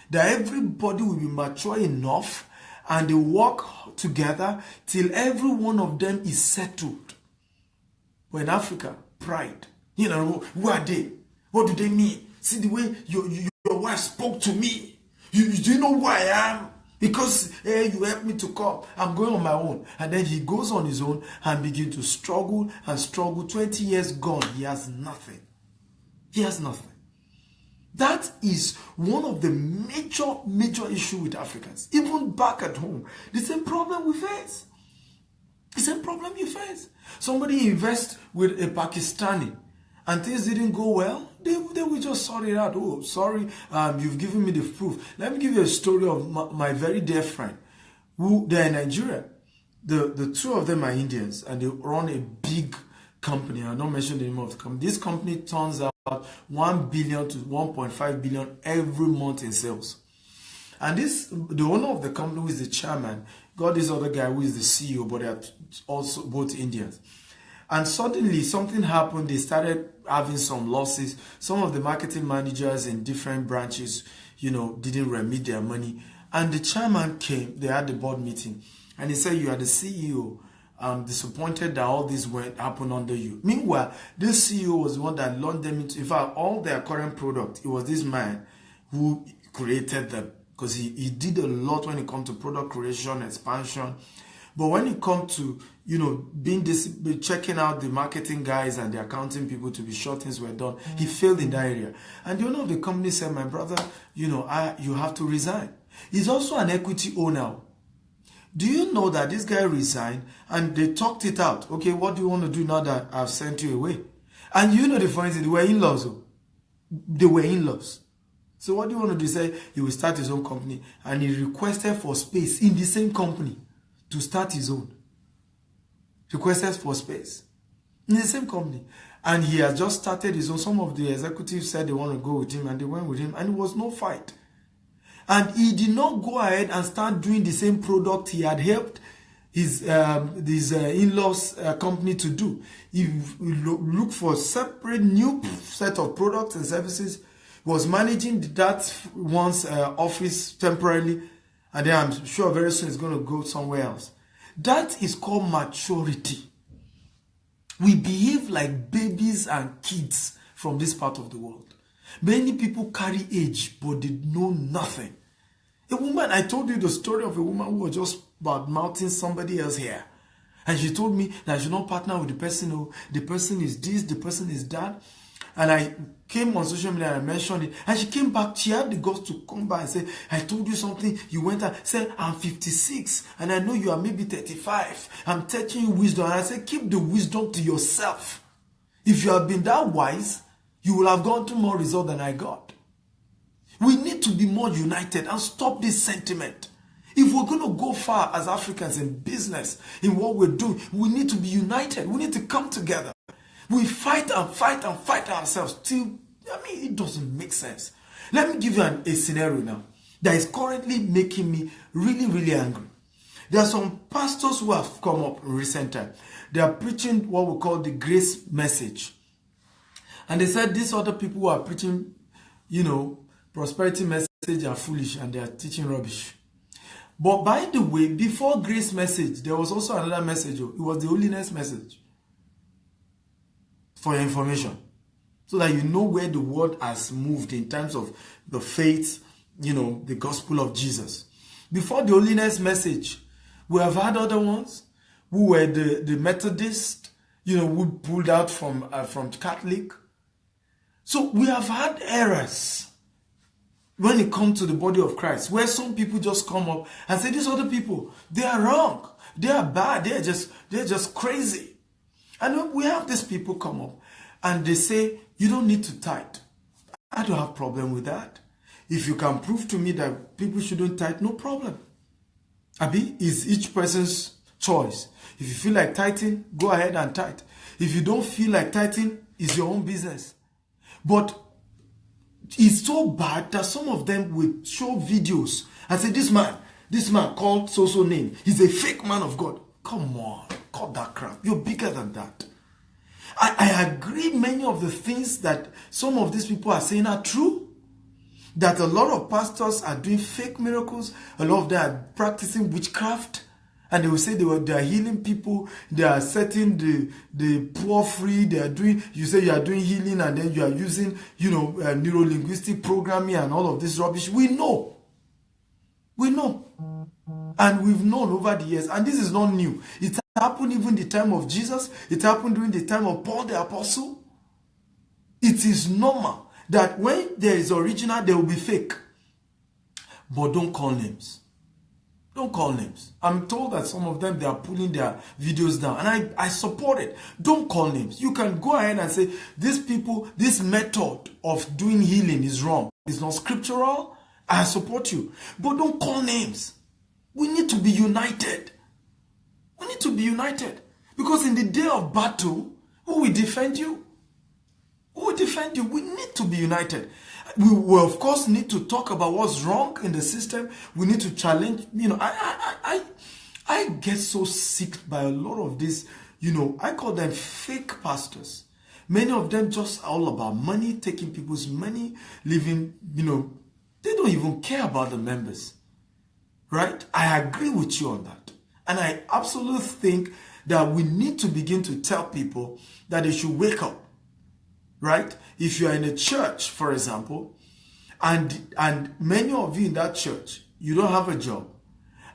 that everybody will be mature enough, and they work together till every one of them is settled. But in Africa, pride. Who are they? What do they mean? See the way your wife spoke to me. Do you know who I am? Because you helped me to come. I'm going on my own. And then he goes on his own and begins to struggle and struggle. 20 years gone, he has nothing. He has nothing. That is one of the major issues with Africans. Even back at home, the same problem we face. The same problem you face. Somebody invests with a Pakistani and things didn't go well, they will just sort it out. Oh, sorry, you've given me the proof. Let me give you a story of my very dear friend, who they're in Nigeria. The 2 of them are Indians, and they run a big company. I don't mention the name of the company. This company turns out 1 billion to 1.5 billion every month in sales. And the owner of the company, who is the chairman, got this other guy who is the CEO, but they are also both Indians. And suddenly something happened. They started having some losses. Some of the marketing managers in different branches, didn't remit their money. And the chairman came, they had the board meeting, and he said, you are the CEO. I'm disappointed that all this happened under you. Meanwhile, this CEO was the one that launched them into, in fact, all their current product. It was this man who created them, because he did a lot when it comes to product creation, expansion. But when it comes to, checking out the marketing guys and the accounting people to be sure things were done, he failed in that area. And the owner of the company said, my brother, you have to resign. He's also an equity owner. Do you know that this guy resigned and they talked it out? Okay, what do you want to do now that I've sent you away? And the funny thing, they were in-laws. They were in-laws. So what do you want to do? He said he will start his own company, and he requested for space in the same company to start his own. Requested for space in the same company. And he has just started his own. Some of the executives said they want to go with him, and they went with him, and it was no fight. And he did not go ahead and start doing the same product he had helped his in-laws company to do. He looked for separate new set of products and services, was managing that one's office temporarily, and then I'm sure very soon it's going to go somewhere else. That is called maturity. We behave like babies and kids from this part of the world. Many people carry age, but they know nothing. A woman, I told you the story of a woman who was just bad-mouthing somebody else here. And she told me that I should not partner with the person who, the person is this, the person is that. And I came on social media and I mentioned it. And she came back, she had the guts to come back and say, I told you something. You went and said, I'm 56 and I know you are maybe 35. I'm teaching you wisdom. And I said, keep the wisdom to yourself. If you have been that wise, you will have gone to more result than I got. We need to be more united and stop this sentiment. If we're going to go far as Africans in business, in what we're doing, we need to be united. We need to come together. We fight and fight and fight ourselves till, it doesn't make sense. Let me give you a scenario now that is currently making me really, really angry. There are some pastors who have come up in recent time. They are preaching what we call the grace message. And they said these other people who are preaching, prosperity message are foolish and they are teaching rubbish. But by the way, before grace message, there was also another message. It was the holiness message. For your information. So that you know where the world has moved in terms of the faith, the gospel of Jesus. Before the holiness message, we have had other ones who were the Methodist, who pulled out from Catholic. So we have had errors when it comes to the body of Christ, where some people just come up and say, these other people, they are wrong, they are bad, they're just crazy. And we have these people come up and they say, you don't need to tithe. I don't have a problem with that. If you can prove to me that people shouldn't tithe, no problem. Abi, it's each person's choice. If you feel like tithing, go ahead and tithe. If you don't feel like tithing, it's your own business. But it's so bad that some of them will show videos and say, this man called so name, he's a fake man of God. Come on, cut that crap. You're bigger than that. I agree many of the things that some of these people are saying are true. That a lot of pastors are doing fake miracles. A lot of them are practicing witchcraft. And they will say they are healing people. They are setting the poor free. They are doing, you say you are doing healing and then you are using, neuro-linguistic programming and all of this rubbish. We know. We know. And we've known over the years. And this is not new. It happened even the time of Jesus. It happened during the time of Paul the Apostle. It is normal that when there is original, there will be fake. But don't call names. Don't call names. I'm told that some of them, they are pulling their videos down. And I support it. Don't call names. You can go ahead and say, these people, this method of doing healing is wrong. It's not scriptural. I support you. But don't call names. We need to be united. We need to be united. Because in the day of battle, who will defend you? Who will defend you? We need to be united. We will, of course, need to talk about what's wrong in the system. We need to challenge. I get so sick by a lot of these I call them fake pastors. Many of them just all about money, taking people's money, living, they don't even care about the members. Right? I agree with you on that. And I absolutely think that we need to begin to tell people that they should wake up. Right? If you are in a church, for example, and many of you in that church, you don't have a job,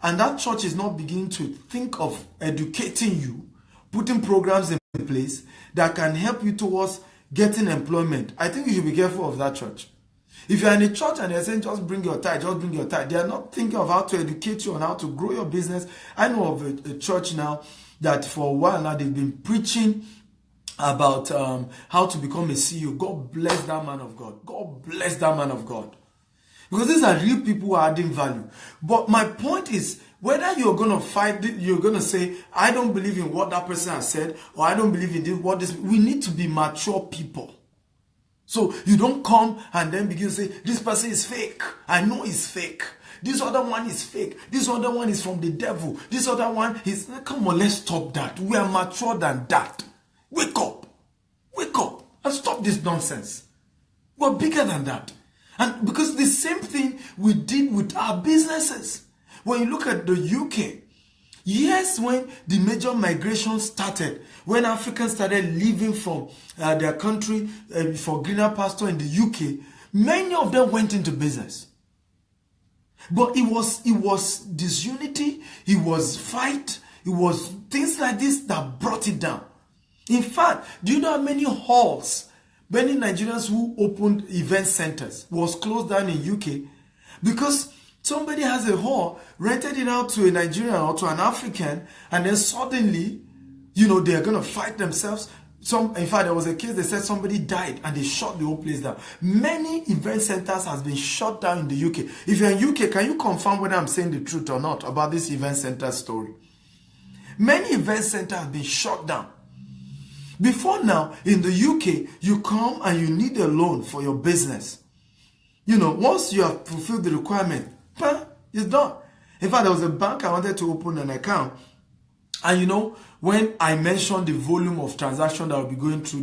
and that church is not beginning to think of educating you, putting programs in place that can help you towards getting employment, I think you should be careful of that church. If you are in a church and they're saying just bring your tithe, just bring your tithe, they are not thinking of how to educate you on how to grow your business. I know of a church now that for a while now they've been preaching about how to become a CEO. God bless that man of God. God bless that man of God. Because these are real people who are adding value. But my point is, whether you're going to fight, you're going to say, I don't believe in what that person has said, or I don't believe in this, we need to be mature people. So you don't come and then begin to say, this person is fake. I know he's fake. This other one is fake. This other one is from the devil. This other one is... Come on, let's stop that. We are mature than that. Wake up. Wake up. And stop this nonsense. We're bigger than that. And because the same thing we did with our businesses. When you look at the UK, yes, when the major migration started, when Africans started leaving from their country for greener pasture in the UK, many of them went into business. But it was disunity, it was fight, it was things like this that brought it down. In fact, do you know how many halls, many Nigerians who opened event centers was closed down in UK because somebody has a hall, rented it out to a Nigerian or to an African, and then suddenly, they're going to fight themselves. In fact, there was a case, they said somebody died and they shut the whole place down. Many event centers has been shut down in the UK. If you're in UK, can you confirm whether I'm saying the truth or not about this event center story? Many event centers have been shut down. Before now, in the UK, you come and you need a loan for your business. Once you have fulfilled the requirement, it's done. In fact, there was a bank I wanted to open an account. And when I mentioned the volume of transactions that will be going through there,